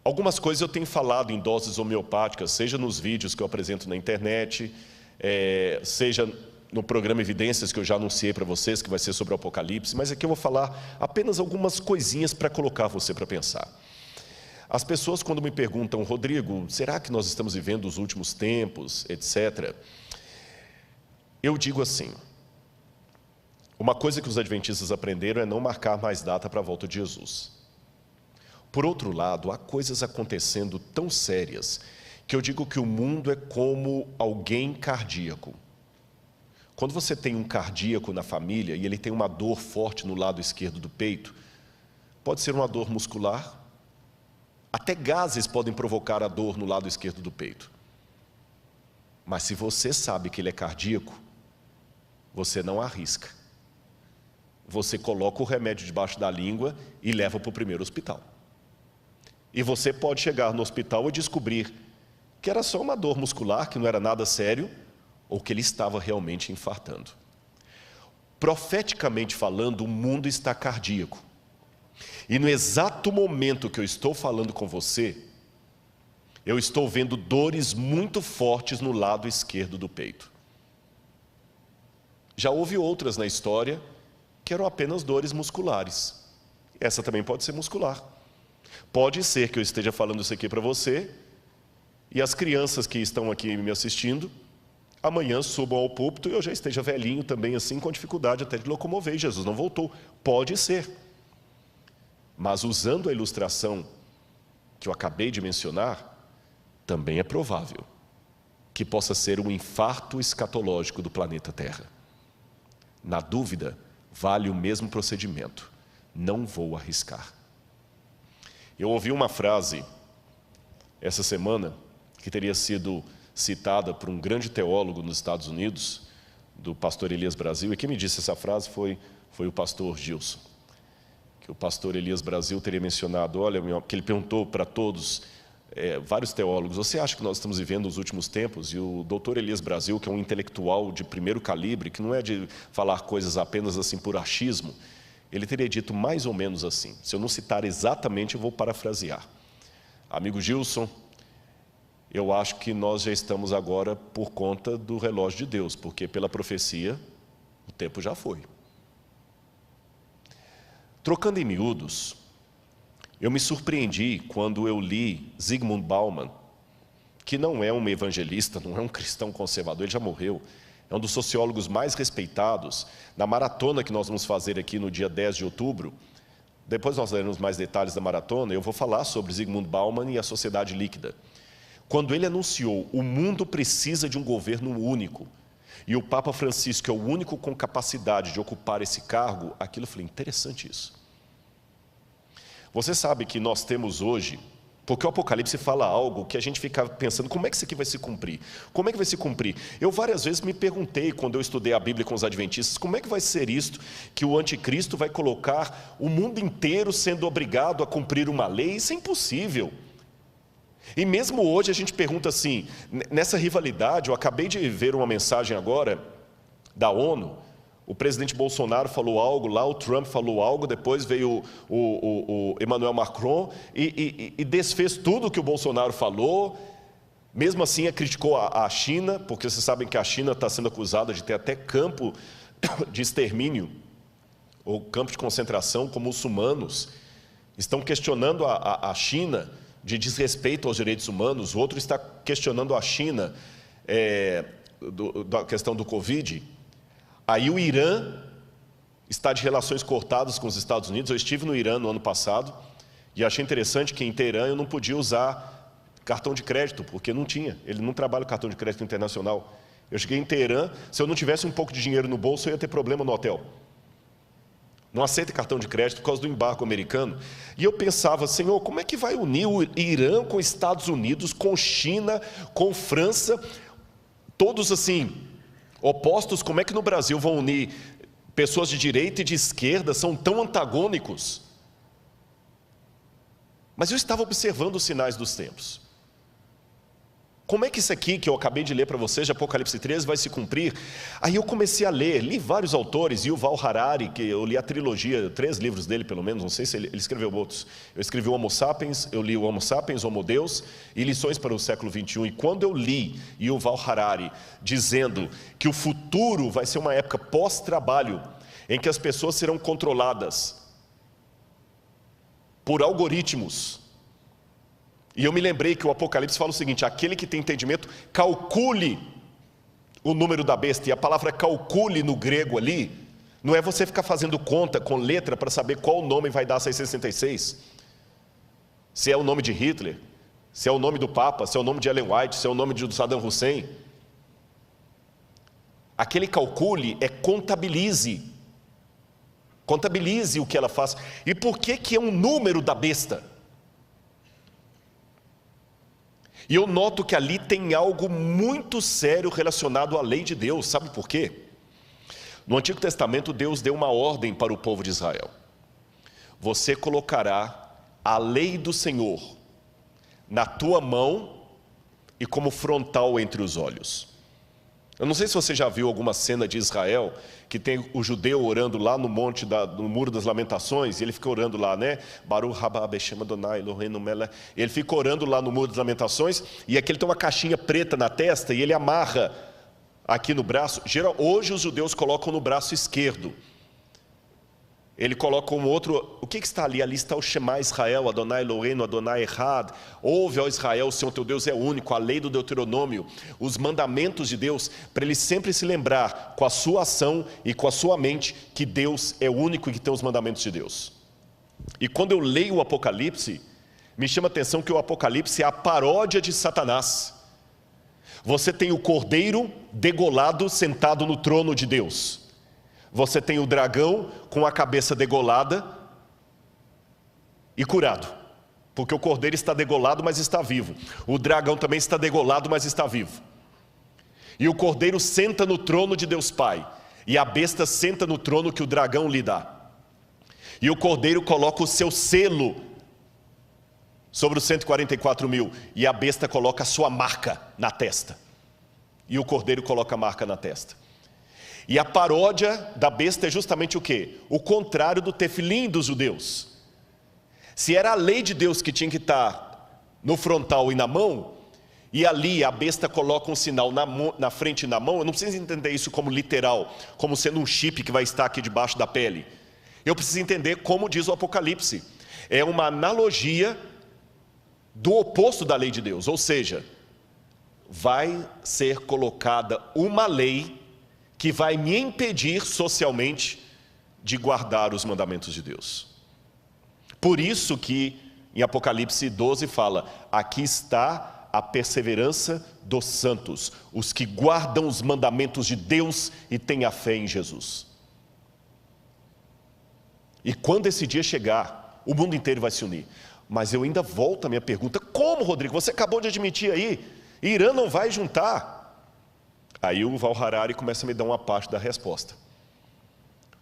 Algumas coisas eu tenho falado em doses homeopáticas, seja nos vídeos que eu apresento na internet, seja no programa Evidências que eu já anunciei para vocês, que vai ser sobre o Apocalipse, mas aqui eu vou falar apenas algumas coisinhas para colocar você para pensar. As pessoas quando me perguntam, Rodrigo, será que nós estamos vivendo os últimos tempos, etc., eu digo assim, uma coisa que os adventistas aprenderam é não marcar mais data para a volta de Jesus. Por outro lado, há coisas acontecendo tão sérias que eu digo que o mundo é como alguém cardíaco. Quando você tem um cardíaco na família e ele tem uma dor forte no lado esquerdo do peito, pode ser uma dor muscular, até gases podem provocar a dor no lado esquerdo do peito. Mas se você sabe que ele é cardíaco, você não arrisca. Você coloca o remédio debaixo da língua e leva para o primeiro hospital. E você pode chegar no hospital e descobrir que era só uma dor muscular, que não era nada sério, ou que ele estava realmente infartando. Profeticamente falando, o mundo está cardíaco. E no exato momento que eu estou falando com você, eu estou vendo dores muito fortes no lado esquerdo do peito. Já houve outras na história que eram apenas dores musculares. Essa também pode ser muscular. Pode ser que eu esteja falando isso aqui para você e as crianças que estão aqui me assistindo, amanhã subam ao púlpito e eu já esteja velhinho também assim, com dificuldade até de locomover e Jesus não voltou. Pode ser. Mas usando a ilustração que eu acabei de mencionar, também é provável que possa ser um infarto escatológico do planeta Terra. Na dúvida, vale o mesmo procedimento. Não vou arriscar. Eu ouvi uma frase essa semana que teria sido citada por um grande teólogo nos Estados Unidos, do pastor Elias Brasil, e quem me disse essa frase foi o pastor Gilson, que o pastor Elias Brasil teria mencionado, olha, que ele perguntou para todos, vários teólogos, você acha que nós estamos vivendo os últimos tempos? E o doutor Elias Brasil, que é um intelectual de primeiro calibre, que não é de falar coisas apenas assim por achismo, ele teria dito mais ou menos assim. Se eu não citar exatamente, eu vou parafrasear. Amigo Gilson, eu acho que nós já estamos agora por conta do relógio de Deus, porque pela profecia, o tempo já foi. Trocando em miúdos, eu me surpreendi quando eu li Zygmunt Bauman, que não é um evangelista, não é um cristão conservador, ele já morreu, é um dos sociólogos mais respeitados. Na maratona que nós vamos fazer aqui no dia 10 de outubro, depois nós daremos mais detalhes da maratona, eu vou falar sobre Zygmunt Bauman e a sociedade líquida. Quando ele anunciou, o mundo precisa de um governo único, e o Papa Francisco é o único com capacidade de ocupar esse cargo, aquilo eu falei, interessante isso. Você sabe que nós temos hoje, porque o Apocalipse fala algo que a gente fica pensando, como é que isso aqui vai se cumprir? Como é que vai se cumprir? Eu várias vezes me perguntei, quando eu estudei a Bíblia com os adventistas, como é que vai ser isto, que o anticristo vai colocar o mundo inteiro sendo obrigado a cumprir uma lei? Isso é impossível. E mesmo hoje a gente pergunta assim, nessa rivalidade, eu acabei de ver uma mensagem agora da ONU, o presidente Bolsonaro falou algo lá, o Trump falou algo, depois veio o Emmanuel Macron e desfez tudo o que o Bolsonaro falou. Mesmo assim, criticou a China, porque vocês sabem que a China está sendo acusada de ter até campo de extermínio, ou campo de concentração com muçulmanos. Estão questionando a China de desrespeito aos direitos humanos, o outro está questionando a China da questão do Covid. Aí o Irã está de relações cortadas com os Estados Unidos. Eu estive no Irã no ano passado e achei interessante que em Teherã eu não podia usar cartão de crédito, porque não tinha. Ele não trabalha com cartão de crédito internacional. Eu cheguei em Teherã, se eu não tivesse um pouco de dinheiro no bolso, eu ia ter problema no hotel. Não aceita cartão de crédito por causa do embargo americano. E eu pensava, Senhor, como é que vai unir o Irã com os Estados Unidos, com China, com França, todos assim, opostos? Como é que no Brasil vão unir pessoas de direita e de esquerda, são tão antagônicos? Mas eu estava observando os sinais dos tempos. Como é que isso aqui que eu acabei de ler para vocês, de Apocalipse 13, vai se cumprir? Aí eu comecei a ler, li vários autores, Yuval Harari, que eu li a trilogia, 3 livros dele pelo menos, não sei se ele escreveu outros. Eu escrevi o Homo Sapiens, eu li o Homo Sapiens, Homo Deus e Lições para o Século XXI. E quando eu li Yuval Harari dizendo que o futuro vai ser uma época pós-trabalho, em que as pessoas serão controladas por algoritmos, e eu me lembrei que o Apocalipse fala o seguinte, aquele que tem entendimento, calcule o número da besta. E a palavra calcule no grego ali, não é você ficar fazendo conta com letra para saber qual nome vai dar 666. Se é o nome de Hitler, se é o nome do Papa, se é o nome de Ellen White, se é o nome de Saddam Hussein. Aquele calcule é contabilize. Contabilize o que ela faz. E por que é um número da besta? E eu noto que ali tem algo muito sério relacionado à lei de Deus. Sabe por quê? No Antigo Testamento, Deus deu uma ordem para o povo de Israel. Você colocará a lei do Senhor na tua mão e como frontal entre os olhos. Eu não sei se você já viu alguma cena de Israel, que tem o judeu orando lá no monte, no Muro das Lamentações, e ele fica orando lá, né? Baruch haba Beshem Adonai Eloheinu melech. Ele fica orando lá no Muro das Lamentações, e aqui ele tem uma caixinha preta na testa, e ele amarra aqui no braço. Hoje os judeus colocam no braço esquerdo. Ele coloca um outro, o que está ali? Ali está o Shema Israel, Adonai Eloheinu, Adonai Echad. Ouve, ó Israel, o Senhor teu Deus é único, a lei do Deuteronômio, os mandamentos de Deus, para ele sempre se lembrar com a sua ação e com a sua mente que Deus é único e que tem os mandamentos de Deus. E quando eu leio o Apocalipse, me chama a atenção que o Apocalipse é a paródia de Satanás. Você tem o cordeiro degolado sentado no trono de Deus. Você tem o dragão com a cabeça degolada e curado, porque o cordeiro está degolado, mas está vivo. O dragão também está degolado, mas está vivo. E o cordeiro senta no trono de Deus Pai, e a besta senta no trono que o dragão lhe dá. E o cordeiro coloca o seu selo sobre os 144.000, e a besta coloca a sua marca na testa. E o cordeiro coloca a marca na testa. E a paródia da besta é justamente o quê? O contrário do tefilim dos judeus. Se era a lei de Deus que tinha que estar no frontal e na mão, e ali a besta coloca um sinal na frente e na mão, eu não preciso entender isso como literal, como sendo um chip que vai estar aqui debaixo da pele. Eu preciso entender como diz o Apocalipse. É uma analogia do oposto da lei de Deus, ou seja, vai ser colocada uma lei que vai me impedir socialmente de guardar os mandamentos de Deus. Por isso que em Apocalipse 12 fala, aqui está a perseverança dos santos, os que guardam os mandamentos de Deus e têm a fé em Jesus. E quando esse dia chegar, o mundo inteiro vai se unir. Mas eu ainda volto à minha pergunta, como, Rodrigo? Você acabou de admitir aí, Irã não vai juntar. Aí o Val Harari começa a me dar uma parte da resposta.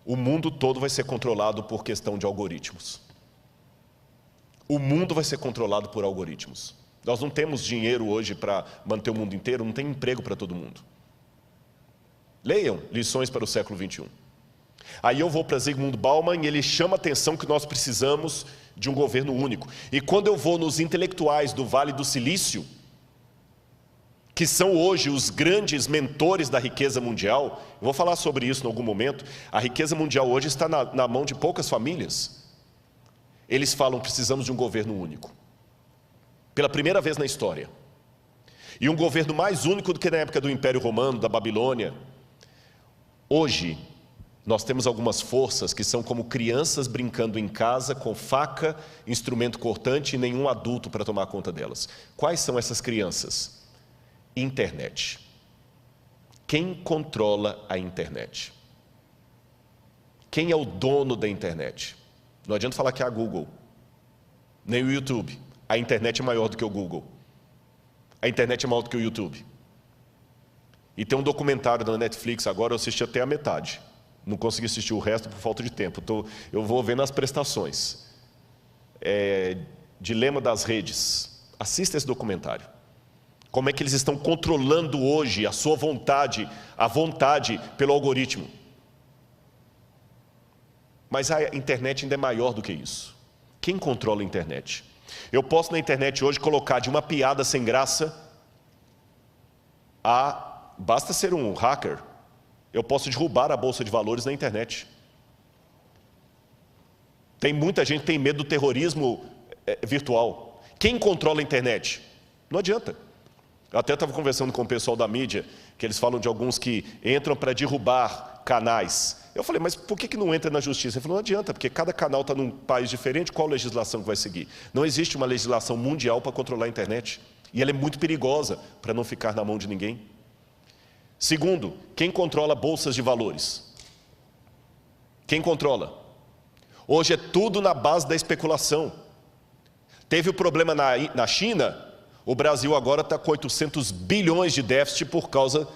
O mundo todo vai ser controlado por questão de algoritmos. O mundo vai ser controlado por algoritmos. Nós não temos dinheiro hoje para manter o mundo inteiro, não tem emprego para todo mundo. Leiam Lições para o século XXI. Aí eu vou para Zygmunt Bauman e ele chama a atenção que nós precisamos de um governo único. E quando eu vou nos intelectuais do Vale do Silício, que são hoje os grandes mentores da riqueza mundial, eu vou falar sobre isso em algum momento, a riqueza mundial hoje está na mão de poucas famílias. Eles falam, precisamos de um governo único. Pela primeira vez na história. E um governo mais único do que na época do Império Romano, da Babilônia. Hoje, nós temos algumas forças que são como crianças brincando em casa com faca, instrumento cortante e nenhum adulto para tomar conta delas. Quais são essas crianças? Internet. Quem controla a internet? Quem é o dono da internet? Não adianta falar que é a Google, nem o YouTube. A internet é maior do que o Google. A internet é maior do que o YouTube. E tem um documentário da Netflix, agora eu assisti até a metade. Não consegui assistir o resto por falta de tempo. Eu vou vendo as prestações. Dilema das redes. Assista esse documentário. Como é que eles estão controlando hoje a sua vontade, a vontade pelo algoritmo. Mas a internet ainda é maior do que isso. Quem controla a internet? Eu posso na internet hoje colocar de uma piada sem graça a... Basta ser um hacker. Eu posso derrubar a bolsa de valores na internet. Tem muita gente que tem medo do terrorismo virtual. Quem controla a internet? Não adianta. Eu até estava conversando com o pessoal da mídia, que eles falam de alguns que entram para derrubar canais. Eu falei, mas por que não entra na justiça? Ele falou, não adianta, porque cada canal está num país diferente, qual legislação que vai seguir? Não existe uma legislação mundial para controlar a internet. E ela é muito perigosa para não ficar na mão de ninguém. Segundo, quem controla bolsas de valores? Quem controla? Hoje é tudo na base da especulação. Teve o problema na China, o Brasil agora está com 800 bilhões de déficit por causa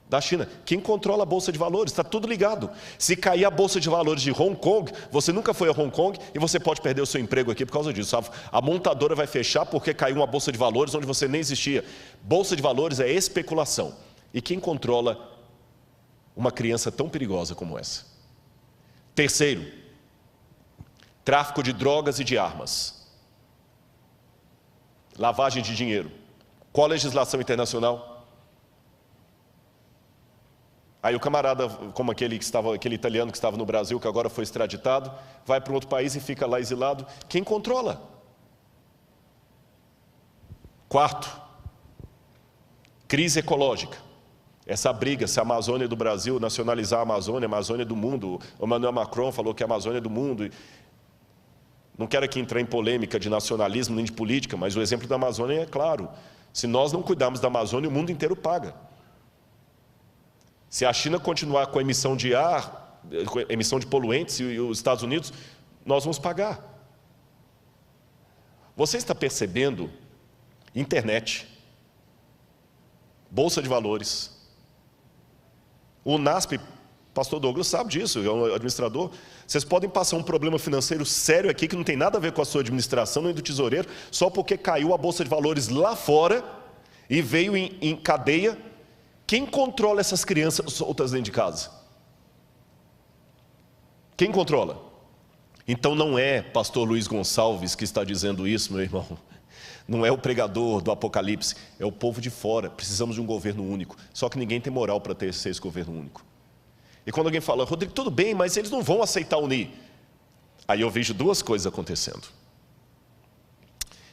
da China. Quem controla a bolsa de valores? Está tudo ligado. Se cair a bolsa de valores de Hong Kong, você nunca foi a Hong Kong e você pode perder o seu emprego aqui por causa disso. A montadora vai fechar porque caiu uma bolsa de valores onde você nem existia. Bolsa de valores é especulação. E quem controla uma criança tão perigosa como essa? Terceiro, tráfico de drogas e de armas. Lavagem de dinheiro. Qual a legislação internacional? Aí o camarada, como aquele italiano que estava no Brasil, que agora foi extraditado, vai para um outro país e fica lá exilado. Quem controla? Quarto, crise ecológica. Essa briga, se a Amazônia do Brasil nacionalizar a Amazônia do mundo. O Emmanuel Macron falou que a Amazônia é do mundo. Não quero aqui entrar em polêmica de nacionalismo nem de política, mas o exemplo da Amazônia é claro. Se nós não cuidarmos da Amazônia, o mundo inteiro paga. Se a China continuar com a emissão de ar, com a emissão de poluentes e os Estados Unidos, nós vamos pagar. Você está percebendo? Internet, bolsa de valores, O NASP, pastor Douglas sabe disso, é um administrador. Vocês podem passar um problema financeiro sério aqui, que não tem nada a ver com a sua administração, nem do tesoureiro, só porque caiu a Bolsa de Valores lá fora e veio em cadeia. Quem controla essas crianças soltas dentro de casa? Quem controla? Então não é pastor Luiz Gonçalves que está dizendo isso, meu irmão. Não é o pregador do Apocalipse, é o povo de fora. Precisamos de um governo único. Só que ninguém tem moral para ter esse governo único. E quando alguém fala, Rodrigo, tudo bem, mas eles não vão aceitar unir. Aí eu vejo duas coisas acontecendo.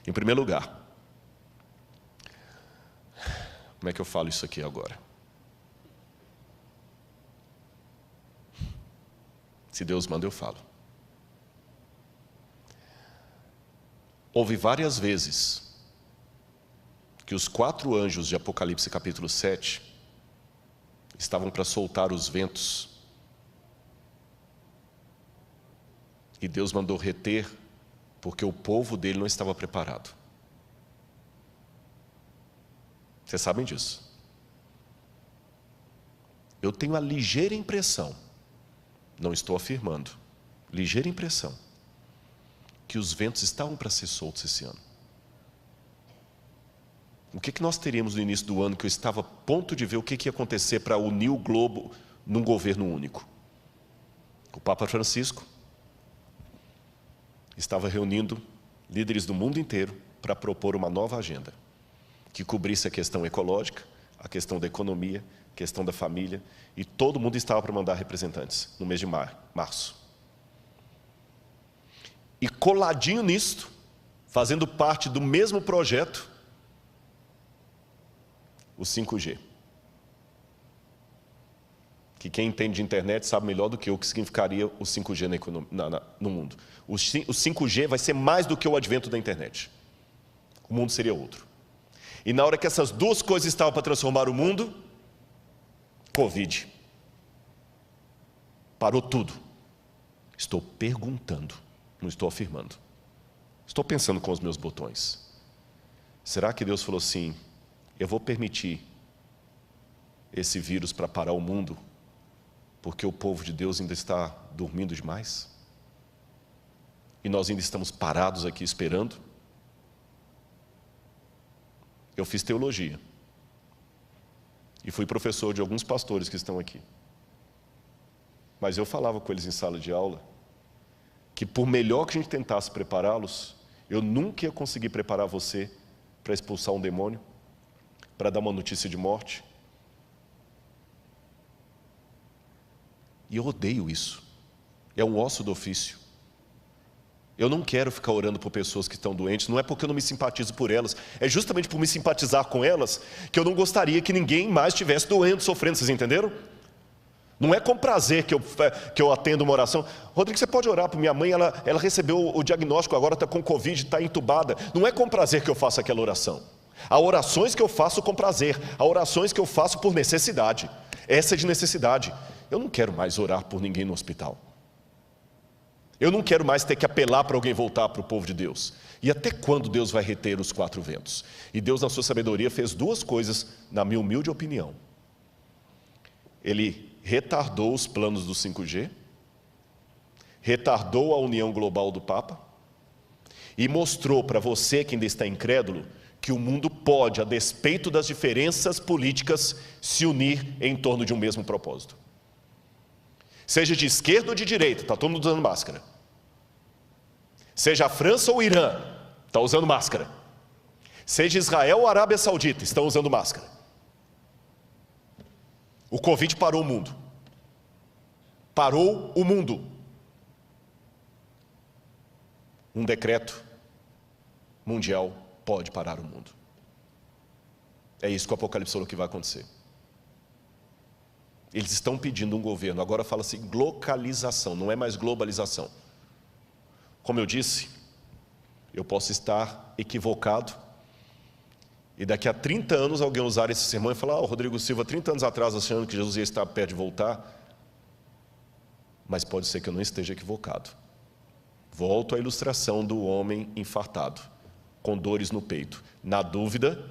Em primeiro lugar, como é que eu falo isso aqui agora? Se Deus manda, eu falo. Houve várias vezes que os 4 anjos de Apocalipse capítulo 7 estavam para soltar os ventos. E Deus mandou reter, porque o povo dele não estava preparado. Vocês sabem disso. Eu tenho a ligeira impressão, não estou afirmando, ligeira impressão, que os ventos estavam para ser soltos esse ano. O que nós teríamos no início do ano, que eu estava a ponto de ver o que ia acontecer para unir o globo num governo único? O Papa Francisco estava reunindo líderes do mundo inteiro para propor uma nova agenda, que cobrisse a questão ecológica, a questão da economia, a questão da família, e todo mundo estava para mandar representantes no mês de março. E coladinho nisto, fazendo parte do mesmo projeto, o 5G. Que quem entende de internet sabe melhor do que eu o que significaria o 5G no mundo. O 5G vai ser mais do que o advento da internet. O mundo seria outro. E na hora que essas duas coisas estavam para transformar o mundo, Covid. Parou tudo. Estou perguntando, não estou afirmando. Estou pensando com os meus botões. Será que Deus falou assim, eu vou permitir esse vírus para parar o mundo, porque o povo de Deus ainda está dormindo demais? E nós ainda estamos parados aqui esperando? Eu fiz teologia. E fui professor de alguns pastores que estão aqui. Mas eu falava com eles em sala de aula, que por melhor que a gente tentasse prepará-los, eu nunca ia conseguir preparar você para expulsar um demônio, para dar uma notícia de morte. E eu odeio isso. É um osso do ofício. Eu não quero ficar orando por pessoas que estão doentes, não é porque eu não me simpatizo por elas, é justamente por me simpatizar com elas, que eu não gostaria que ninguém mais estivesse doendo, sofrendo, vocês entenderam? Não é com prazer que eu atendo uma oração. Rodrigo, você pode orar para minha mãe, ela recebeu o diagnóstico, agora está com Covid, está entubada. Não é com prazer que eu faço aquela oração. Há orações que eu faço com prazer, há orações que eu faço por necessidade. Essa é de necessidade. Eu não quero mais orar por ninguém no hospital. Eu não quero mais ter que apelar para alguém voltar para o povo de Deus. E até quando Deus vai reter os 4 ventos? E Deus, na sua sabedoria, fez 2 coisas, na minha humilde opinião. Ele retardou os planos do 5G, retardou a união global do Papa, e mostrou para você que ainda está incrédulo, que o mundo pode, a despeito das diferenças políticas, se unir em torno de um mesmo propósito. Seja de esquerda ou de direita, está todo mundo usando máscara. Seja a França ou o Irã, está usando máscara. Seja Israel ou a Arábia Saudita, estão usando máscara. O Covid parou o mundo. Parou o mundo. Um decreto mundial pode parar o mundo. É isso que o Apocalipse falou que vai acontecer. Eles estão pedindo um governo, agora fala-se localização, não é mais globalização. Como eu disse, eu posso estar equivocado, e daqui a 30 anos alguém usar esse sermão e falar, Rodrigo Silva, 30 anos atrás achando que Jesus ia estar perto de voltar, mas pode ser que eu não esteja equivocado. Volto à ilustração do homem infartado, com dores no peito. Na dúvida,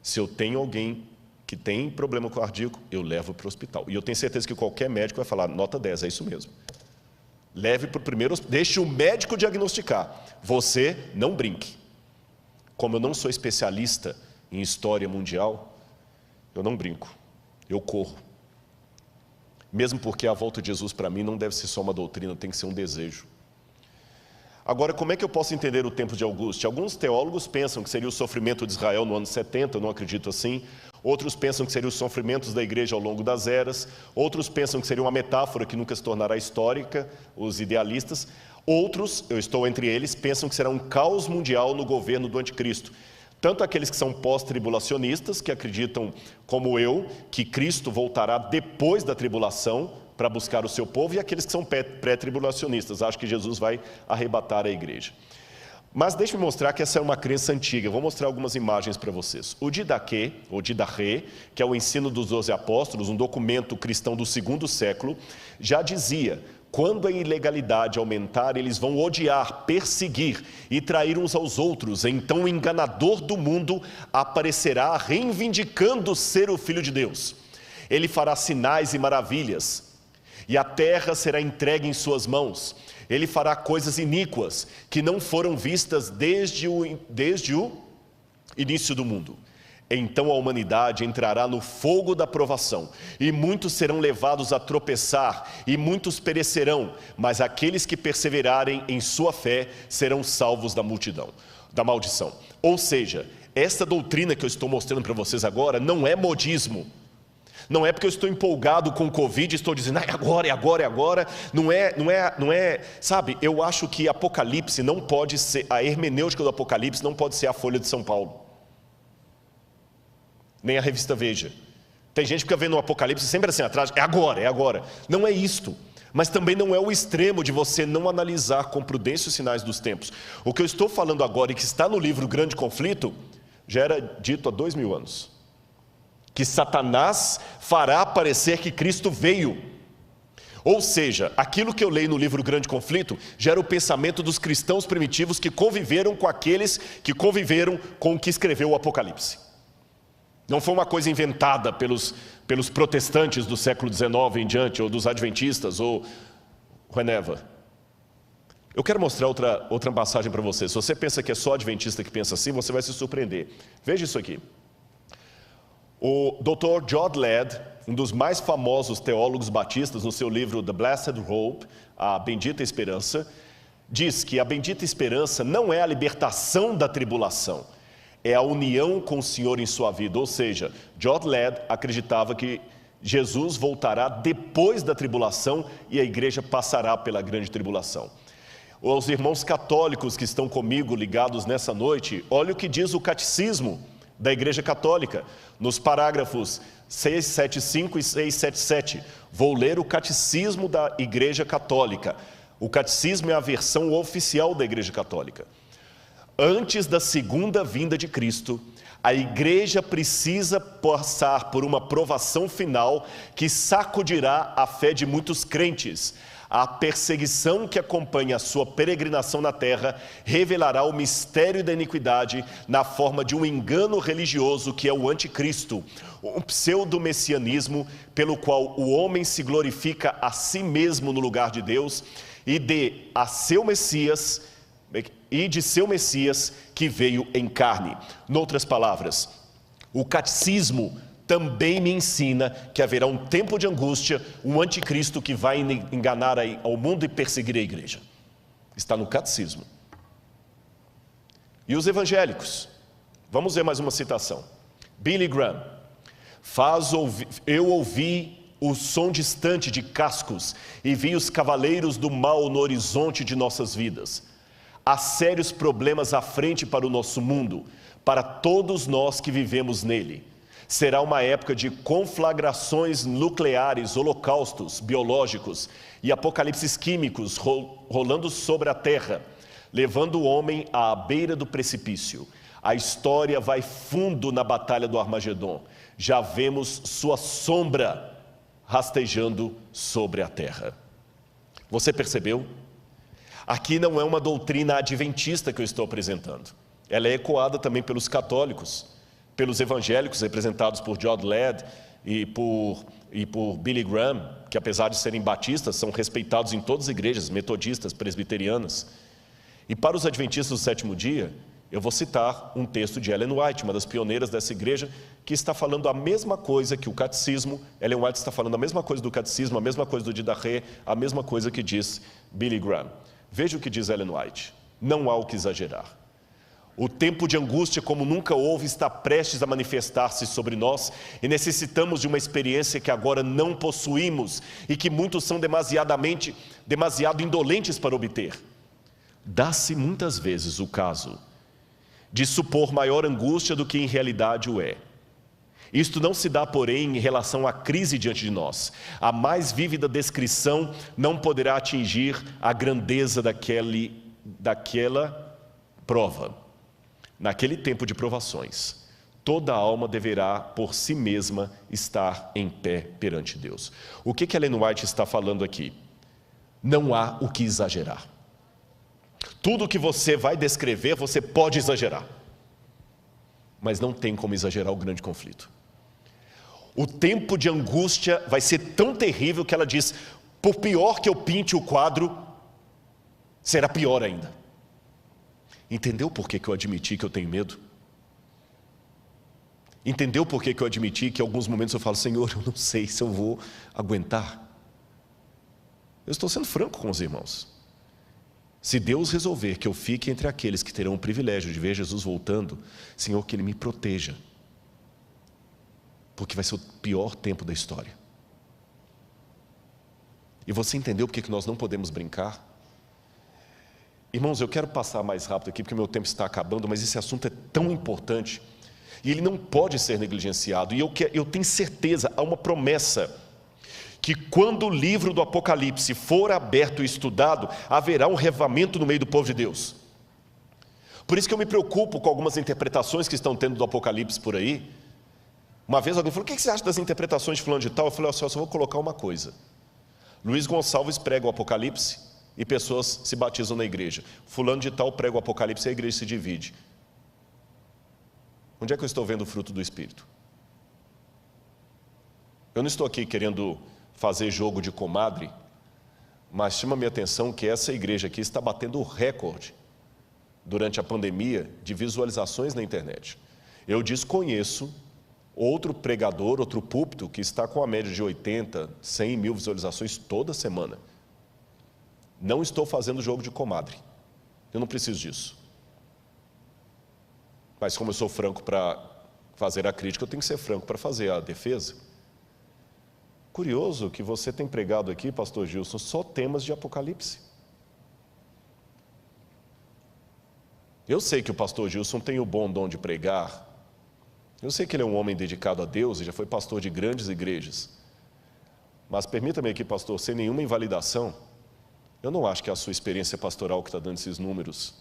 se eu tenho alguém que tem problema cardíaco, eu levo para o hospital. E eu tenho certeza que qualquer médico vai falar, nota 10, é isso mesmo. Leve para o primeiro hospital, deixe o médico diagnosticar. Você não brinque. Como eu não sou especialista em história mundial, eu não brinco, eu corro. Mesmo porque a volta de Jesus para mim não deve ser só uma doutrina, tem que ser um desejo. Agora, como é que eu posso entender o tempo de Auguste? Alguns teólogos pensam que seria o sofrimento de Israel no ano 70, eu não acredito assim. Outros pensam que seriam os sofrimentos da igreja ao longo das eras. Outros pensam que seria uma metáfora que nunca se tornará histórica, os idealistas. Outros, eu estou entre eles, pensam que será um caos mundial no governo do anticristo. Tanto aqueles que são pós-tribulacionistas, que acreditam, como eu, que Cristo voltará depois da tribulação para buscar o seu povo, e aqueles que são pré-tribulacionistas, acham que Jesus vai arrebatar a igreja. Mas deixe-me mostrar que essa é uma crença antiga. Vou mostrar algumas imagens para vocês. O Didaquê, ou Didarrê, que é o ensino dos 12 apóstolos, um documento cristão do 2º século, já dizia: quando a ilegalidade aumentar, eles vão odiar, perseguir e trair uns aos outros. Então o enganador do mundo aparecerá reivindicando ser o Filho de Deus. Ele fará sinais e maravilhas, e a terra será entregue em suas mãos. Ele fará coisas iníquas que não foram vistas desde o início do mundo. Então a humanidade entrará no fogo da provação, e muitos serão levados a tropeçar, e muitos perecerão, mas aqueles que perseverarem em sua fé serão salvos da maldição. Ou seja, essa doutrina que eu estou mostrando para vocês agora não é modismo. Não é porque eu estou empolgado com o Covid e estou dizendo, é agora. Não é, sabe, eu acho que Apocalipse não pode ser, a hermenêutica do Apocalipse não pode ser a Folha de São Paulo. Nem a revista Veja. Tem gente que fica vendo o Apocalipse sempre assim atrás, é agora. Não é isto. Mas também não é o extremo de você não analisar com prudência os sinais dos tempos. O que eu estou falando agora e que está no livro Grande Conflito, já era dito há 2000 anos. Que Satanás fará parecer que Cristo veio. Ou seja, aquilo que eu leio no livro Grande Conflito gera o pensamento dos cristãos primitivos que conviveram com aqueles que conviveram com o que escreveu o Apocalipse. Não foi uma coisa inventada pelos protestantes do século XIX em diante, ou dos adventistas, ou whenever. Eu quero mostrar outra passagem para você. Se você pensa que é só adventista que pensa assim, você vai se surpreender. Veja isso aqui. O Dr. John Ladd, um dos mais famosos teólogos batistas, no seu livro The Blessed Hope, a Bendita Esperança, diz que a bendita esperança não é a libertação da tribulação, é a união com o Senhor em sua vida. Ou seja, John Ladd acreditava que Jesus voltará depois da tribulação e a igreja passará pela grande tribulação. Os irmãos católicos que estão comigo ligados nessa noite, olha o que diz o catecismo da Igreja Católica, nos parágrafos 675 e 677. Vou ler o Catecismo da Igreja Católica. O Catecismo é a versão oficial da Igreja Católica. Antes da segunda vinda de Cristo, a Igreja precisa passar por uma provação final que sacudirá a fé de muitos crentes. A perseguição que acompanha a sua peregrinação na terra revelará o mistério da iniquidade na forma de um engano religioso que é o anticristo, um pseudo-messianismo pelo qual o homem se glorifica a si mesmo no lugar de Deus e de seu Messias que veio em carne. Noutras palavras, o catecismo também me ensina que haverá um tempo de angústia, um anticristo que vai enganar ao mundo e perseguir a igreja. Está no catecismo. E os evangélicos? Vamos ver mais uma citação. Billy Graham. Eu ouvi o som distante de cascos e vi os cavaleiros do mal no horizonte de nossas vidas. Há sérios problemas à frente para o nosso mundo, para todos nós que vivemos nele. Será uma época de conflagrações nucleares, holocaustos biológicos e apocalipses químicos rolando sobre a terra, levando o homem à beira do precipício. A história vai fundo na batalha do Armagedon. Já vemos sua sombra rastejando sobre a terra. Você percebeu? Aqui não é uma doutrina adventista que eu estou apresentando. Ela é ecoada também pelos católicos. pelos evangélicos representados por John Ladd e por Billy Graham, que apesar de serem batistas, são respeitados em todas as igrejas, metodistas, presbiterianas. E para os adventistas do sétimo dia, eu vou citar um texto de Ellen White, uma das pioneiras dessa igreja, que está falando a mesma coisa que o catecismo. Ellen White está falando a mesma coisa do catecismo, a mesma coisa do Didache, a mesma coisa que diz Billy Graham. Veja o que diz Ellen White: não há o que exagerar. O tempo de angústia como nunca houve está prestes a manifestar-se sobre nós e necessitamos de uma experiência que agora não possuímos e que muitos são demasiado indolentes para obter. Dá-se muitas vezes o caso de supor maior angústia do que em realidade o é. Isto não se dá, porém, em relação à crise diante de nós. A mais vívida descrição não poderá atingir a grandeza daquela prova. Naquele tempo de provações, toda alma deverá, por si mesma, estar em pé perante Deus. O que Ellen White está falando aqui? Não há o que exagerar. Tudo que você vai descrever, você pode exagerar. Mas não tem como exagerar o grande conflito. O tempo de angústia vai ser tão terrível que ela diz: por pior que eu pinte o quadro, será pior ainda. Entendeu por que eu admiti que eu tenho medo? Entendeu por que eu admiti que em alguns momentos eu falo: Senhor, eu não sei se eu vou aguentar? Eu estou sendo franco com os irmãos. Se Deus resolver que eu fique entre aqueles que terão o privilégio de ver Jesus voltando, Senhor, que Ele me proteja. Porque vai ser o pior tempo da história. E você entendeu por que nós não podemos brincar? Irmãos, eu quero passar mais rápido aqui, porque o meu tempo está acabando, mas esse assunto é tão importante, e ele não pode ser negligenciado, e eu tenho certeza, há uma promessa, que quando o livro do Apocalipse for aberto e estudado, haverá um revivamento no meio do povo de Deus. Por isso que eu me preocupo com algumas interpretações que estão tendo do Apocalipse por aí. Uma vez alguém falou: o que você acha das interpretações de fulano de tal? Eu falei: eu só vou colocar uma coisa. Luiz Gonçalves prega o Apocalipse e pessoas se batizam na igreja. Fulano de tal prega o Apocalipse e a igreja se divide. Onde é que eu estou vendo o fruto do Espírito? Eu não estou aqui querendo fazer jogo de comadre, mas chama a minha atenção que essa igreja aqui está batendo o recorde durante a pandemia de visualizações na internet. Eu desconheço outro pregador, outro púlpito que está com a média de 80, 100 mil visualizações toda semana. Não estou fazendo jogo de comadre, eu não preciso disso. Mas como eu sou franco para fazer a crítica, eu tenho que ser franco para fazer a defesa. Curioso que você tem pregado aqui, pastor Gilson, só temas de Apocalipse. Eu sei que o pastor Gilson tem o bom dom de pregar. Eu sei que ele é um homem dedicado a Deus e já foi pastor de grandes igrejas. Mas permita-me aqui, pastor, sem nenhuma invalidação, eu não acho que é a sua experiência pastoral que está dando esses números,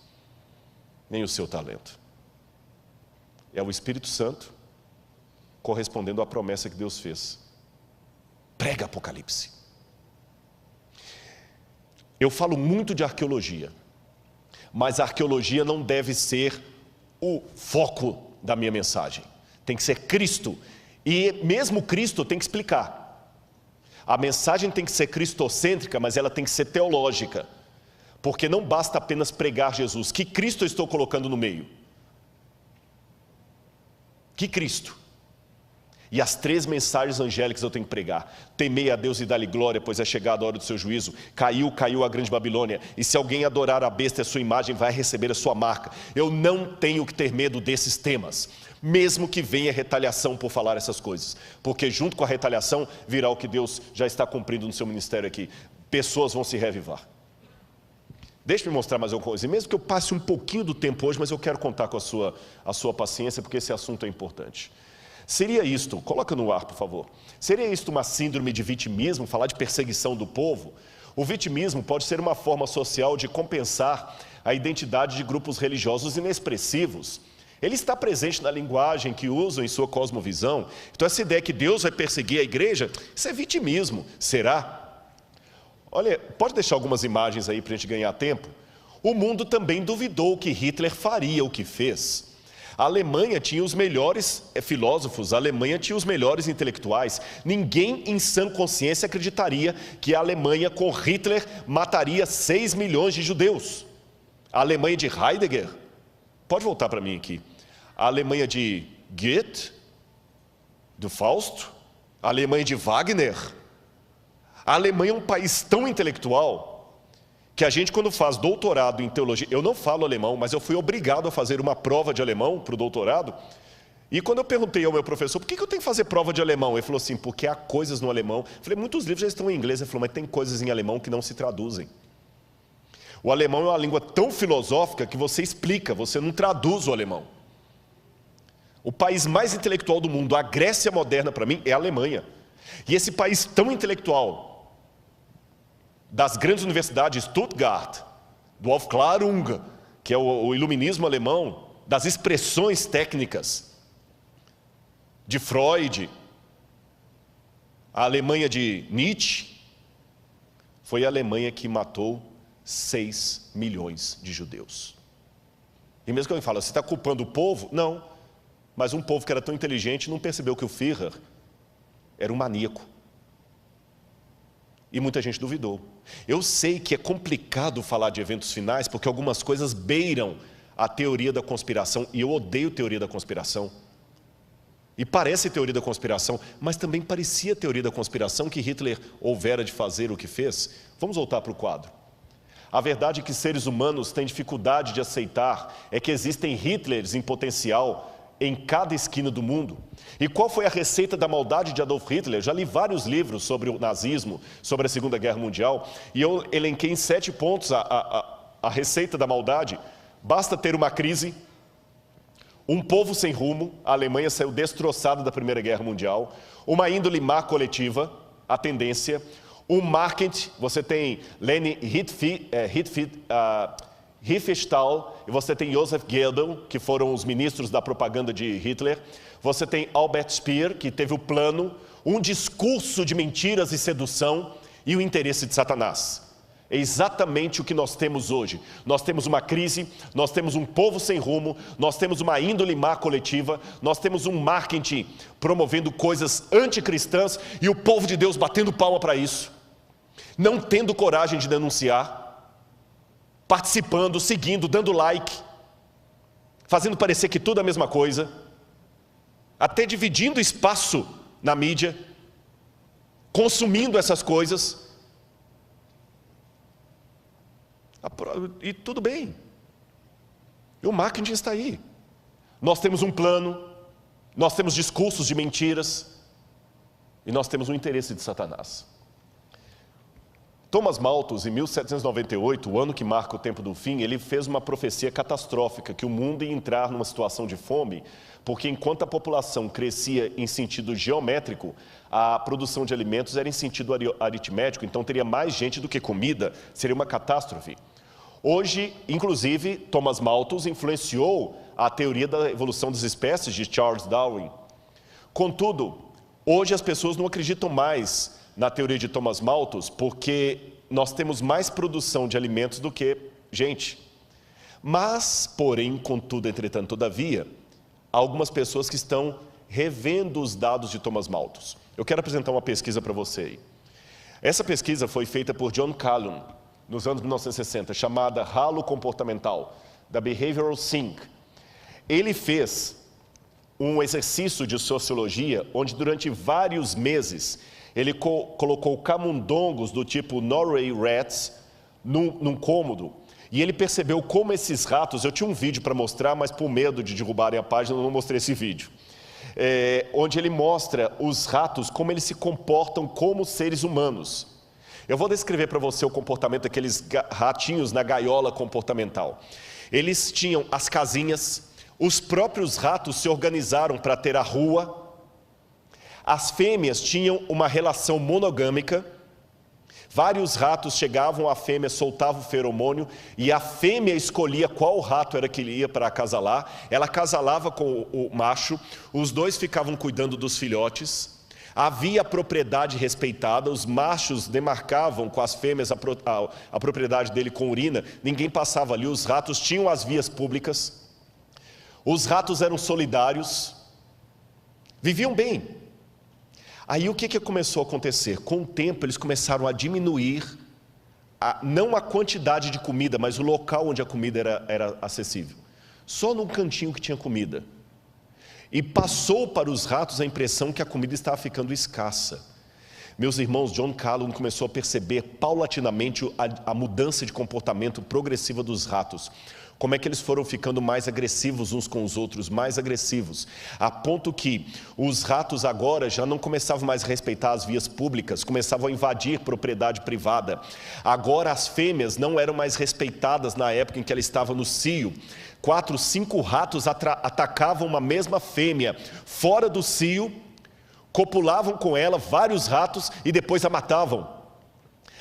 nem o seu talento. É o Espírito Santo correspondendo à promessa que Deus fez. Prega Apocalipse. Eu falo muito de arqueologia, mas a arqueologia não deve ser o foco da minha mensagem. Tem que ser Cristo. E mesmo Cristo tem que explicar. A mensagem tem que ser cristocêntrica, mas ela tem que ser teológica. Porque não basta apenas pregar Jesus. Que Cristo eu estou colocando no meio? Que Cristo? E as 3 mensagens angélicas eu tenho que pregar. Temei a Deus e dá-lhe glória, pois é chegada a hora do seu juízo. Caiu a grande Babilônia. E se alguém adorar a besta e a sua imagem, vai receber a sua marca. Eu não tenho que ter medo desses temas, mesmo que venha retaliação por falar essas coisas. Porque junto com a retaliação virá o que Deus já está cumprindo no seu ministério aqui. Pessoas vão se reavivar. Deixa eu mostrar mais alguma coisa. E mesmo que eu passe um pouquinho do tempo hoje, mas eu quero contar com a sua paciência, porque esse assunto é importante. Seria isto, coloca no ar, por favor. Seria isto uma síndrome de vitimismo, falar de perseguição do povo? O vitimismo pode ser uma forma social de compensar a identidade de grupos religiosos inexpressivos. Ele está presente na linguagem que usam em sua cosmovisão. Então essa ideia que Deus vai perseguir a igreja, isso é vitimismo. Será? Olha, pode deixar algumas imagens aí para a gente ganhar tempo? O mundo também duvidou que Hitler faria o que fez. A Alemanha tinha os melhores filósofos, a Alemanha tinha os melhores intelectuais. Ninguém em sã consciência acreditaria que a Alemanha com Hitler mataria 6 milhões de judeus. A Alemanha de Heidegger, pode voltar para mim aqui, a Alemanha de Goethe, do Fausto, a Alemanha de Wagner. A Alemanha é um país tão intelectual que a gente, quando faz doutorado em teologia, eu não falo alemão, mas eu fui obrigado a fazer uma prova de alemão para o doutorado. E quando eu perguntei ao meu professor, por que eu tenho que fazer prova de alemão? Ele falou assim, porque há coisas no alemão. Eu falei, muitos livros já estão em inglês. Ele falou, mas tem coisas em alemão que não se traduzem. O alemão é uma língua tão filosófica que você explica, você não traduz o alemão. O país mais intelectual do mundo, a Grécia moderna, para mim, é a Alemanha. E esse país tão intelectual, das grandes universidades, Stuttgart, do Aufklärung, que é o iluminismo alemão, das expressões técnicas de Freud, a Alemanha de Nietzsche, foi a Alemanha que matou 6 milhões de judeus. E mesmo que alguém fala, você está culpando o povo? Não, mas um povo que era tão inteligente não percebeu que o Führer era um maníaco. E muita gente duvidou. Eu sei que é complicado falar de eventos finais, porque algumas coisas beiram a teoria da conspiração, e eu odeio teoria da conspiração. E parece teoria da conspiração, mas também parecia teoria da conspiração que Hitler houvera de fazer o que fez. Vamos voltar para o quadro. A verdade que seres humanos têm dificuldade de aceitar é que existem Hitlers em potencial em cada esquina do mundo. E qual foi a receita da maldade de Adolf Hitler? Já li vários livros sobre o nazismo, sobre a Segunda Guerra Mundial, e eu elenquei em 7 pontos a receita da maldade. Basta ter uma crise, um povo sem rumo, a Alemanha saiu destroçada da Primeira Guerra Mundial, uma índole má coletiva, a tendência, um marketing, você tem Leni Riefenstahl, e você tem Joseph Goebbels, que foram os ministros da propaganda de Hitler. Você tem Albert Speer, que teve o plano, um discurso de mentiras e sedução e o interesse de Satanás. É exatamente o que nós temos hoje. Nós temos uma crise, nós temos um povo sem rumo, nós temos uma índole má coletiva, nós temos um marketing promovendo coisas anticristãs e o povo de Deus batendo palma para isso, não tendo coragem de denunciar, participando, seguindo, dando like, fazendo parecer que tudo é a mesma coisa, até dividindo espaço na mídia, consumindo essas coisas. E tudo bem. E o marketing está aí. Nós temos um plano, nós temos discursos de mentiras, e nós temos um interesse de Satanás. Thomas Malthus, em 1798, o ano que marca o tempo do fim, ele fez uma profecia catastrófica, que o mundo ia entrar numa situação de fome, porque enquanto a população crescia em sentido geométrico, a produção de alimentos era em sentido aritmético, então teria mais gente do que comida, seria uma catástrofe. Hoje, inclusive, Thomas Malthus influenciou a teoria da evolução das espécies de Charles Darwin. Contudo, hoje as pessoas não acreditam mais na teoria de Thomas Malthus, porque nós temos mais produção de alimentos do que gente. Mas, porém, contudo, entretanto, todavia, há algumas pessoas que estão revendo os dados de Thomas Malthus. Eu quero apresentar uma pesquisa para você aí. Essa pesquisa foi feita por John Calhoun, nos anos 1960, chamada Halo Comportamental, da Behavioral Sync. Ele fez um exercício de sociologia, onde durante vários meses, ele colocou camundongos do tipo Norway Rats num cômodo, e ele percebeu como esses ratos, eu tinha um vídeo para mostrar, mas por medo de derrubarem a página, eu não mostrei esse vídeo, onde ele mostra os ratos, como eles se comportam como seres humanos. Eu vou descrever para você o comportamento daqueles ratinhos na gaiola comportamental. Eles tinham as casinhas, os próprios ratos se organizaram para ter a rua. As fêmeas tinham uma relação monogâmica. Vários ratos chegavam, a fêmea soltava o feromônio e a fêmea escolhia qual rato era que ele ia para acasalar. Ela acasalava com o macho, os dois ficavam cuidando dos filhotes. Havia propriedade respeitada, os machos demarcavam com as fêmeas a propriedade dele com urina, ninguém passava ali, os ratos tinham as vias públicas. Os ratos eram solidários, viviam bem. Aí o que começou a acontecer? Com o tempo eles começaram a diminuir, não a quantidade de comida, mas o local onde a comida era acessível. Só num cantinho que tinha comida. E passou para os ratos a impressão que a comida estava ficando escassa. Meus irmãos, John Calhoun começou a perceber paulatinamente a mudança de comportamento progressiva dos ratos. Como é que eles foram ficando mais agressivos uns com os outros, mais agressivos, a ponto que os ratos agora já não começavam mais a respeitar as vias públicas, começavam a invadir propriedade privada. Agora as fêmeas não eram mais respeitadas na época em que ela estava no cio. 4, 5 ratos atacavam uma mesma fêmea fora do cio, copulavam com ela, vários ratos, e depois a matavam.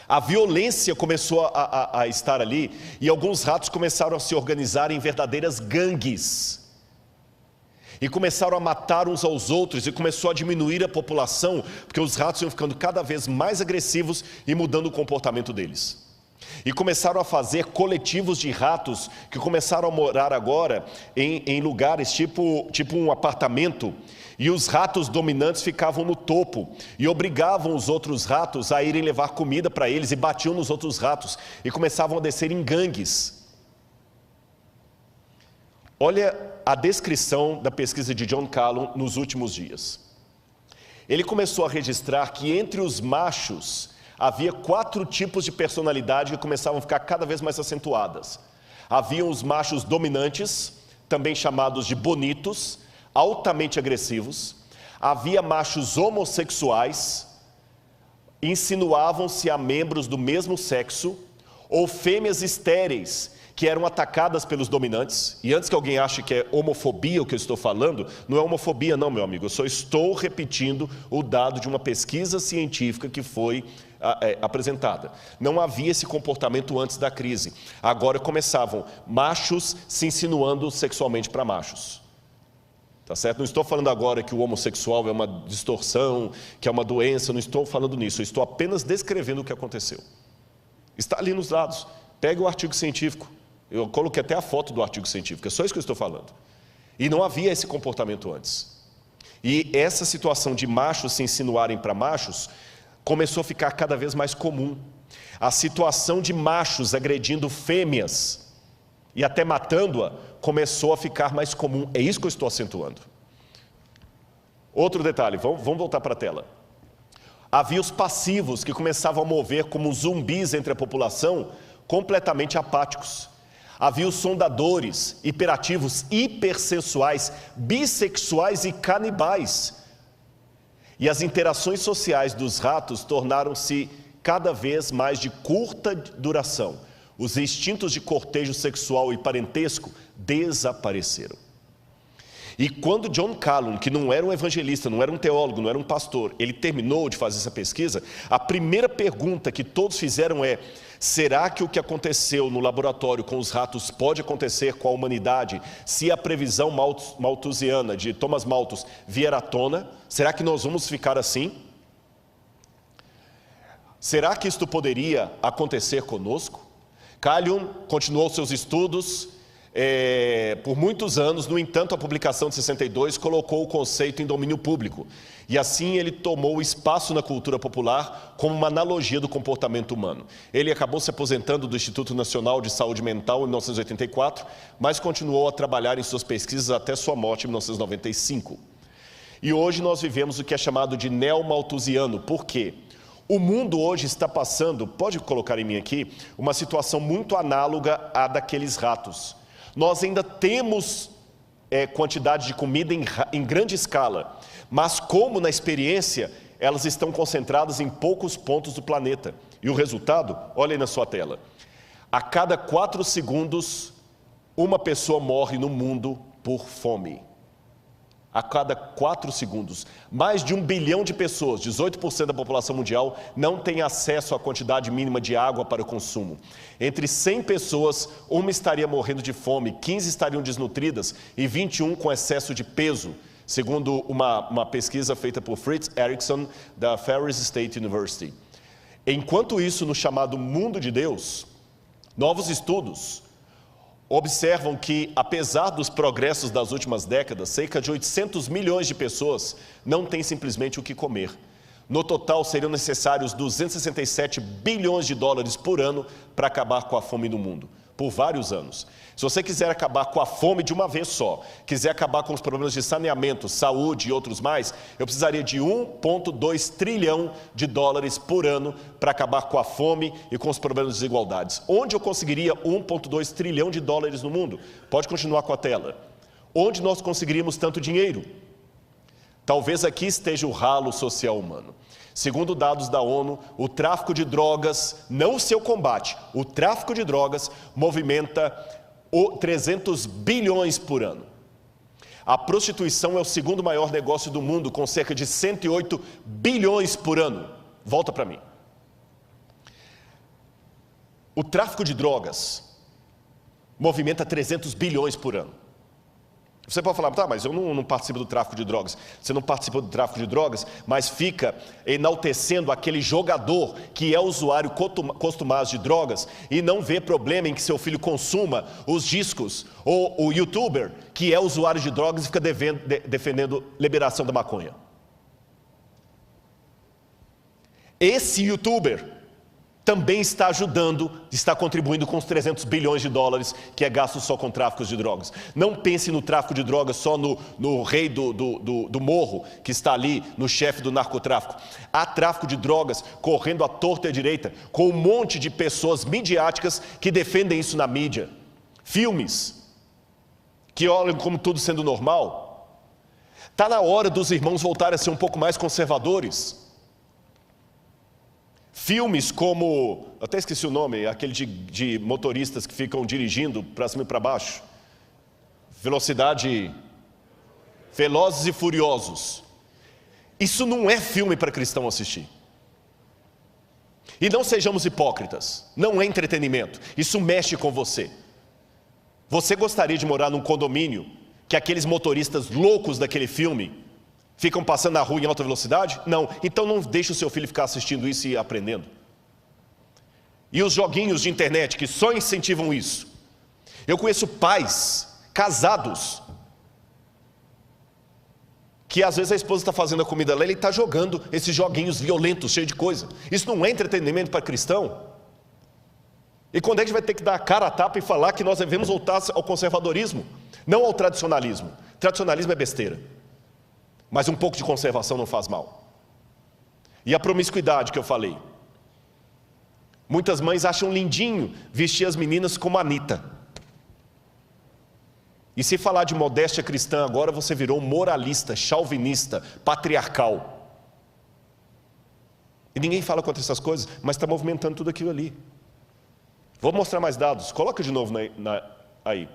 A violência começou a estar ali, e alguns ratos começaram a se organizar em verdadeiras gangues. E começaram a matar uns aos outros, e começou a diminuir a população, porque os ratos iam ficando cada vez mais agressivos e mudando o comportamento deles. E começaram a fazer coletivos de ratos, que começaram a morar agora em lugares tipo um apartamento, e os ratos dominantes ficavam no topo e obrigavam os outros ratos a irem levar comida para eles e batiam nos outros ratos e começavam a descer em gangues. Olha a descrição da pesquisa de John Calhoun nos últimos dias. Ele começou a registrar que entre os machos havia 4 tipos de personalidade que começavam a ficar cada vez mais acentuadas. Haviam os machos dominantes, também chamados de bonitos, altamente agressivos. Havia machos homossexuais, insinuavam-se a membros do mesmo sexo, ou fêmeas estéreis, que eram atacadas pelos dominantes. E antes que alguém ache que é homofobia o que eu estou falando, não é homofobia não, meu amigo, eu só estou repetindo o dado de uma pesquisa científica que foi apresentada. Não havia esse comportamento antes da crise. Agora começavam machos se insinuando sexualmente para machos. Tá certo? Não estou falando agora que o homossexual é uma distorção, que é uma doença, não estou falando nisso, eu estou apenas descrevendo o que aconteceu. Está ali nos dados, pega o artigo científico, eu coloquei até a foto do artigo científico, é só isso que eu estou falando. E não havia esse comportamento antes. E essa situação de machos se insinuarem para machos, começou a ficar cada vez mais comum. A situação de machos agredindo fêmeas, e até matando-a, começou a ficar mais comum. É isso que eu estou acentuando. Outro detalhe, vamos voltar para a tela. Havia os passivos que começavam a mover como zumbis entre a população, completamente apáticos. Havia os sondadores, hiperativos, hipersensuais, bissexuais e canibais. E as interações sociais dos ratos tornaram-se cada vez mais de curta duração. Os instintos de cortejo sexual e parentesco desapareceram. E quando John Calhoun, que não era um evangelista, não era um teólogo, não era um pastor, ele terminou de fazer essa pesquisa, a primeira pergunta que todos fizeram é: será que o que aconteceu no laboratório com os ratos pode acontecer com a humanidade se a previsão malthusiana de Thomas Malthus vier à tona? Será que nós vamos ficar assim? Será que isto poderia acontecer conosco? Calhoun continuou seus estudos por muitos anos. No entanto, a publicação de 62 colocou o conceito em domínio público. E assim ele tomou espaço na cultura popular como uma analogia do comportamento humano. Ele acabou se aposentando do Instituto Nacional de Saúde Mental em 1984, mas continuou a trabalhar em suas pesquisas até sua morte em 1995. E hoje nós vivemos o que é chamado de neo-malthusiano. Por quê? O mundo hoje está passando, pode colocar em mim aqui, uma situação muito análoga à daqueles ratos. Nós ainda temos quantidade de comida em grande escala, mas como na experiência, elas estão concentradas em poucos pontos do planeta. E o resultado, olha aí na sua tela. A cada 4 segundos, uma pessoa morre no mundo por fome. A cada 4 segundos, mais de 1 bilhão de pessoas, 18% da população mundial, não tem acesso à quantidade mínima de água para o consumo. Entre 100 pessoas, 1 estaria morrendo de fome, 15 estariam desnutridas e 21 com excesso de peso, segundo uma pesquisa feita por Fritz Erickson, da Ferris State University. Enquanto isso, no chamado mundo de Deus, novos estudos, observam que, apesar dos progressos das últimas décadas, cerca de 800 milhões de pessoas não têm simplesmente o que comer. No total, seriam necessários 267 bilhões de dólares por ano para acabar com a fome no mundo, por vários anos. Se você quiser acabar com a fome de uma vez só, quiser acabar com os problemas de saneamento, saúde e outros mais, eu precisaria de 1,2 trilhão de dólares por ano para acabar com a fome e com os problemas de desigualdades. Onde eu conseguiria 1,2 trilhão de dólares no mundo? Pode continuar com a tela. Onde nós conseguiríamos tanto dinheiro? Talvez aqui esteja o ralo social humano. Segundo dados da ONU, o tráfico de drogas, não o seu combate, o tráfico de drogas movimenta 300 bilhões por ano. A prostituição é o segundo maior negócio do mundo, com cerca de 108 bilhões por ano. Volta para mim. O tráfico de drogas movimenta 300 bilhões por ano. Você pode falar, tá, mas eu não participo do tráfico de drogas. Você não participa do tráfico de drogas, mas fica enaltecendo aquele jogador que é usuário costumado de drogas e não vê problema em que seu filho consuma os discos, ou o youtuber que é usuário de drogas e fica defendendo liberação da maconha. Esse youtuber também está ajudando, está contribuindo com os 300 bilhões de dólares que é gasto só com tráfico de drogas. Não pense no tráfico de drogas só no rei do morro, que está ali, no chefe do narcotráfico. Há tráfico de drogas correndo à torta e à direita, com um monte de pessoas midiáticas que defendem isso na mídia. Filmes que olham como tudo sendo normal. Está na hora dos irmãos voltarem a ser um pouco mais conservadores. Filmes como, eu até esqueci o nome, aquele de motoristas que ficam dirigindo para cima e para baixo. Velozes e Furiosos. Isso não é filme para cristão assistir. E não sejamos hipócritas, não é entretenimento, isso mexe com você. Você gostaria de morar num condomínio que aqueles motoristas loucos daquele filme ficam passando na rua em alta velocidade? Não. Então não deixe o seu filho ficar assistindo isso e aprendendo. E os joguinhos de internet que só incentivam isso. Eu conheço pais casados que às vezes a esposa está fazendo a comida lá e ele está jogando esses joguinhos violentos, cheios de coisa. Isso não é entretenimento para cristão? E quando é que a gente vai ter que dar a cara a tapa e falar que nós devemos voltar ao conservadorismo? Não ao tradicionalismo. Tradicionalismo é besteira. Mas um pouco de conservação não faz mal. E a promiscuidade que eu falei. Muitas mães acham lindinho vestir as meninas como a Anitta. E se falar de modéstia cristã agora, você virou moralista, chauvinista, patriarcal. E ninguém fala contra essas coisas, mas está movimentando tudo aquilo ali. Vou mostrar mais dados, coloca de novo aí.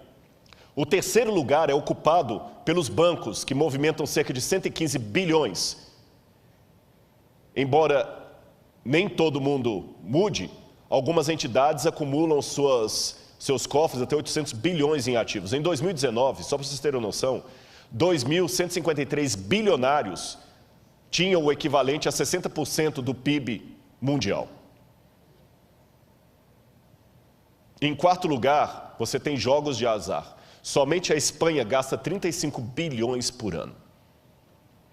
O terceiro lugar é ocupado pelos bancos, que movimentam cerca de 115 bilhões. Embora nem todo mundo mude, algumas entidades acumulam seus cofres até 800 bilhões em ativos. Em 2019, só para vocês terem noção, 2.153 bilionários tinham o equivalente a 60% do PIB mundial. Em quarto lugar, você tem jogos de azar. Somente a Espanha gasta 35 bilhões por ano.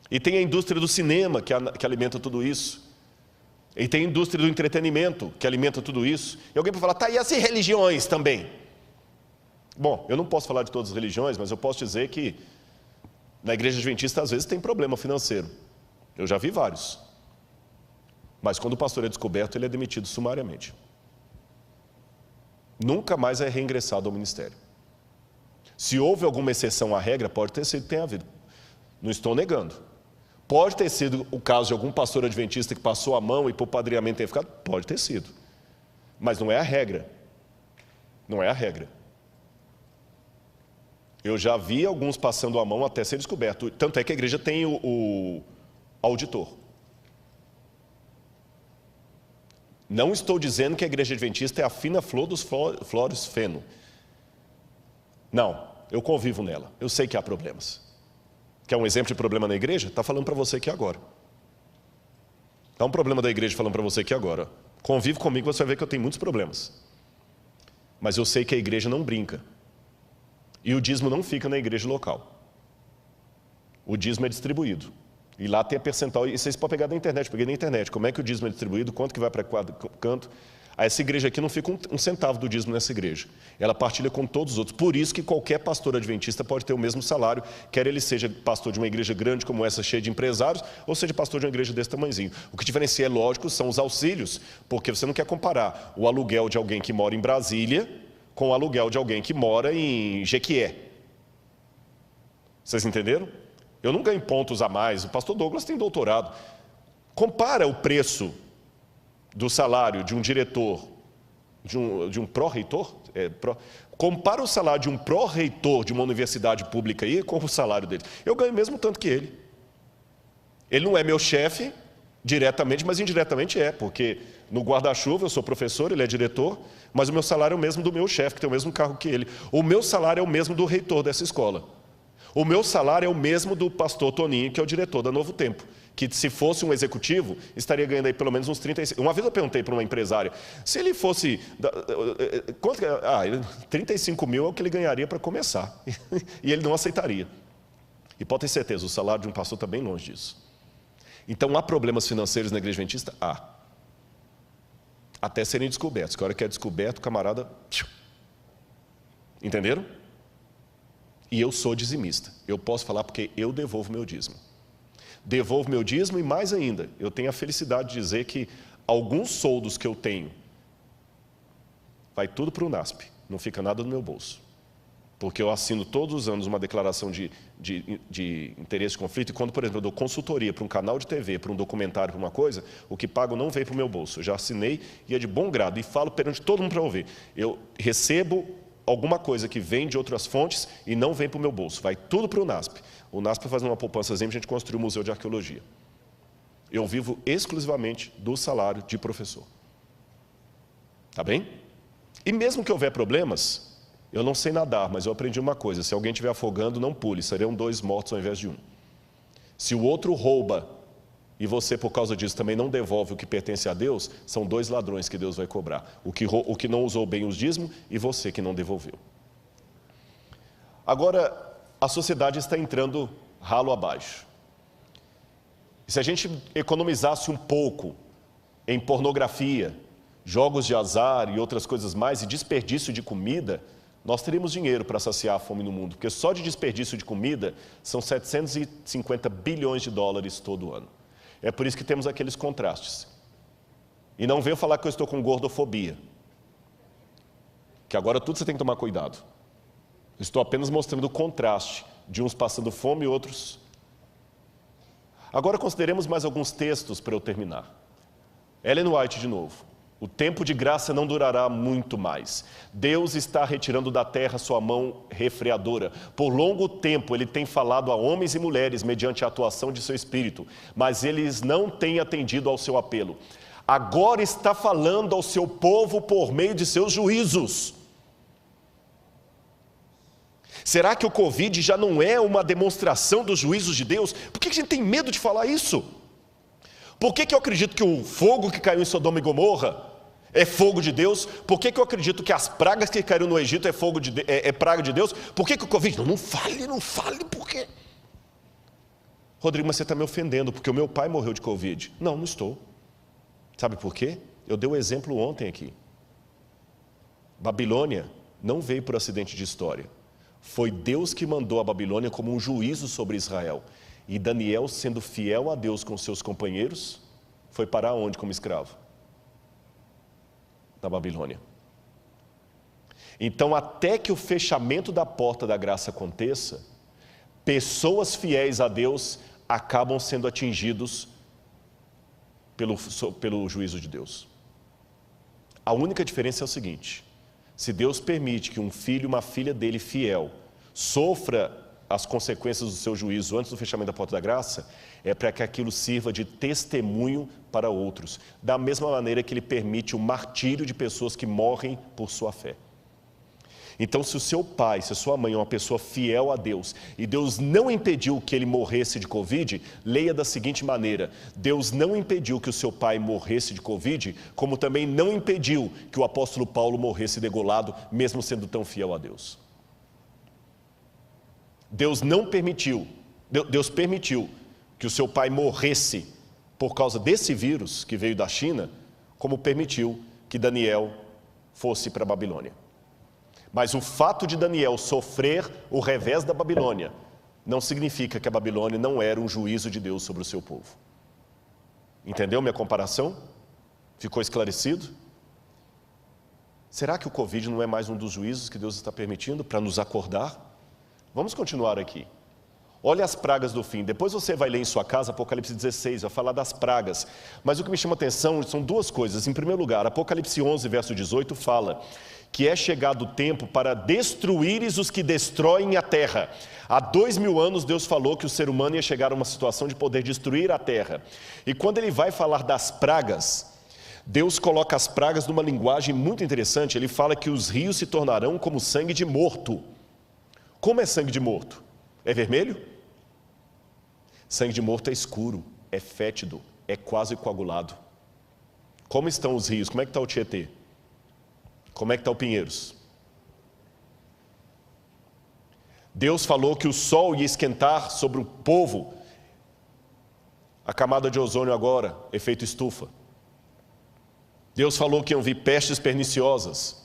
E tem a indústria do cinema que alimenta tudo isso. E tem a indústria do entretenimento que alimenta tudo isso. E alguém pode falar, tá, e as religiões também? Bom, eu não posso falar de todas as religiões, mas eu posso dizer que na igreja adventista às vezes tem problema financeiro. Eu já vi vários. Mas quando o pastor é descoberto, ele é demitido sumariamente. Nunca mais é reingressado ao ministério. Se houve alguma exceção à regra, pode ter sido que tenha havido. Não estou negando. Pode ter sido o caso de algum pastor adventista que passou a mão e por padrinhamento ter ficado? Pode ter sido. Mas não é a regra. Não é a regra. Eu já vi alguns passando a mão até ser descoberto. Tanto é que a igreja tem o auditor. Não estou dizendo que a igreja adventista é a fina flor dos flores feno. Não, eu convivo nela. Eu sei que há problemas. Quer um exemplo de problema na igreja? Está falando para você aqui agora. Está um problema da igreja falando para você aqui agora. Convive comigo, você vai ver que eu tenho muitos problemas. Mas eu sei que a igreja não brinca. E o dízimo não fica na igreja local. O dízimo é distribuído. E lá tem a percentual, e vocês podem pegar da internet, peguei na internet, como é que o dízimo é distribuído, quanto que vai para cada canto. Essa igreja aqui não fica um centavo do dízimo nessa igreja. Ela partilha com todos os outros. Por isso que qualquer pastor adventista pode ter o mesmo salário, quer ele seja pastor de uma igreja grande como essa, cheia de empresários, ou seja pastor de uma igreja desse tamanhozinho. O que diferencia, é lógico, são os auxílios, porque você não quer comparar o aluguel de alguém que mora em Brasília com o aluguel de alguém que mora em Jequié. Vocês entenderam? Eu não ganho pontos a mais, o pastor Douglas tem doutorado. Compara o preço do salário de um diretor, de um pró-reitor, compara o salário de um pró-reitor de uma universidade pública aí com o salário dele. Eu ganho mesmo tanto que ele. Ele não é meu chefe diretamente, mas indiretamente é, porque no guarda-chuva eu sou professor, ele é diretor, mas o meu salário é o mesmo do meu chefe, que tem o mesmo cargo que ele. O meu salário é o mesmo do reitor dessa escola. O meu salário é o mesmo do pastor Toninho, que é o diretor da Novo Tempo, que se fosse um executivo, estaria ganhando aí pelo menos uns 35. Uma vez eu perguntei para uma empresária, se ele fosse... 35 mil é o que ele ganharia para começar. E ele não aceitaria. E pode ter certeza, o salário de um pastor está bem longe disso. Então, há problemas financeiros na igreja adventista? Há. Até serem descobertos. Que a hora que é descoberto, o camarada... Entenderam? E eu sou dizimista. Eu posso falar porque eu devolvo meu dízimo. Devolvo meu dízimo e mais ainda, eu tenho a felicidade de dizer que alguns soldos que eu tenho, vai tudo para o NASP, não fica nada no meu bolso. Porque eu assino todos os anos uma declaração de interesse de conflito, e quando, por exemplo, eu dou consultoria para um canal de TV, para um documentário, para uma coisa, o que pago não vem para o meu bolso. Eu já assinei e é de bom grado, e falo perante todo mundo para ouvir. Eu recebo alguma coisa que vem de outras fontes e não vem para o meu bolso, vai tudo para o NASP. O NASP faz uma poupançazinha, a gente construiu o Museu de Arqueologia. Eu vivo exclusivamente do salário de professor. Tá bem? E mesmo que houver problemas, eu não sei nadar, mas eu aprendi uma coisa, se alguém estiver afogando, não pule, serão 2 mortos ao invés de 1. Se o outro rouba e você, por causa disso, também não devolve o que pertence a Deus, são 2 ladrões que Deus vai cobrar. O que não usou bem os dízimos e você que não devolveu. Agora, a sociedade está entrando ralo abaixo. E se a gente economizasse um pouco em pornografia, jogos de azar e outras coisas mais, e desperdício de comida, nós teríamos dinheiro para saciar a fome no mundo, porque só de desperdício de comida são 750 bilhões de dólares todo ano. É por isso que temos aqueles contrastes. E não venho falar que eu estou com gordofobia, que agora tudo você tem que tomar cuidado. Estou apenas mostrando o contraste de uns passando fome e outros. Agora consideremos mais alguns textos para eu terminar. Ellen White de novo. O tempo de graça não durará muito mais. Deus está retirando da terra sua mão refreadora. Por longo tempo Ele tem falado a homens e mulheres mediante a atuação de seu Espírito, mas eles não têm atendido ao seu apelo. Agora está falando ao seu povo por meio de seus juízos. Será que o Covid já não é uma demonstração dos juízos de Deus? Por que a gente tem medo de falar isso? Por que eu acredito que o fogo que caiu em Sodoma e Gomorra é fogo de Deus? Por que eu acredito que as pragas que caíram no Egito é praga de Deus? Por que o Covid? Não fale, por quê? Rodrigo, mas você está me ofendendo, porque o meu pai morreu de Covid. Não estou. Sabe por quê? Eu dei o exemplo ontem aqui. Babilônia não veio por acidente de história. Foi Deus que mandou a Babilônia como um juízo sobre Israel. E Daniel, sendo fiel a Deus com seus companheiros, foi parar onde como escravo? Na Babilônia. Então, até que o fechamento da porta da graça aconteça, pessoas fiéis a Deus acabam sendo atingidos pelo juízo de Deus. A única diferença é o seguinte: se Deus permite que um filho e uma filha dele fiel sofra as consequências do seu juízo antes do fechamento da porta da graça, é para que aquilo sirva de testemunho para outros, da mesma maneira que Ele permite o martírio de pessoas que morrem por sua fé. Então, se o seu pai, se a sua mãe é uma pessoa fiel a Deus, e Deus não impediu que ele morresse de Covid, leia da seguinte maneira: Deus não impediu que o seu pai morresse de Covid, como também não impediu que o apóstolo Paulo morresse degolado, mesmo sendo tão fiel a Deus. Deus permitiu que o seu pai morresse por causa desse vírus que veio da China, como permitiu que Daniel fosse para a Babilônia. Mas o fato de Daniel sofrer o revés da Babilônia não significa que a Babilônia não era um juízo de Deus sobre o seu povo. Entendeu minha comparação? Ficou esclarecido? Será que o Covid não é mais um dos juízos que Deus está permitindo para nos acordar? Vamos continuar aqui. Olha as pragas do fim. Depois você vai ler em sua casa Apocalipse 16, vai falar das pragas. Mas o que me chama a atenção são duas coisas. Em primeiro lugar, Apocalipse 11, verso 18, fala que é chegado o tempo para destruíres os que destroem a terra. Há 2000 anos Deus falou que o ser humano ia chegar a uma situação de poder destruir a terra. E quando ele vai falar das pragas, Deus coloca as pragas numa linguagem muito interessante. Ele fala que os rios se tornarão como sangue de morto. Como é sangue de morto? É vermelho? Sangue de morto é escuro, é fétido, é quase coagulado. Como estão os rios? Como é que está o Tietê? Como é que está o Pinheiros? Deus falou que o sol ia esquentar sobre o povo. A camada de ozônio agora, efeito estufa. Deus falou que iam vir pestes perniciosas.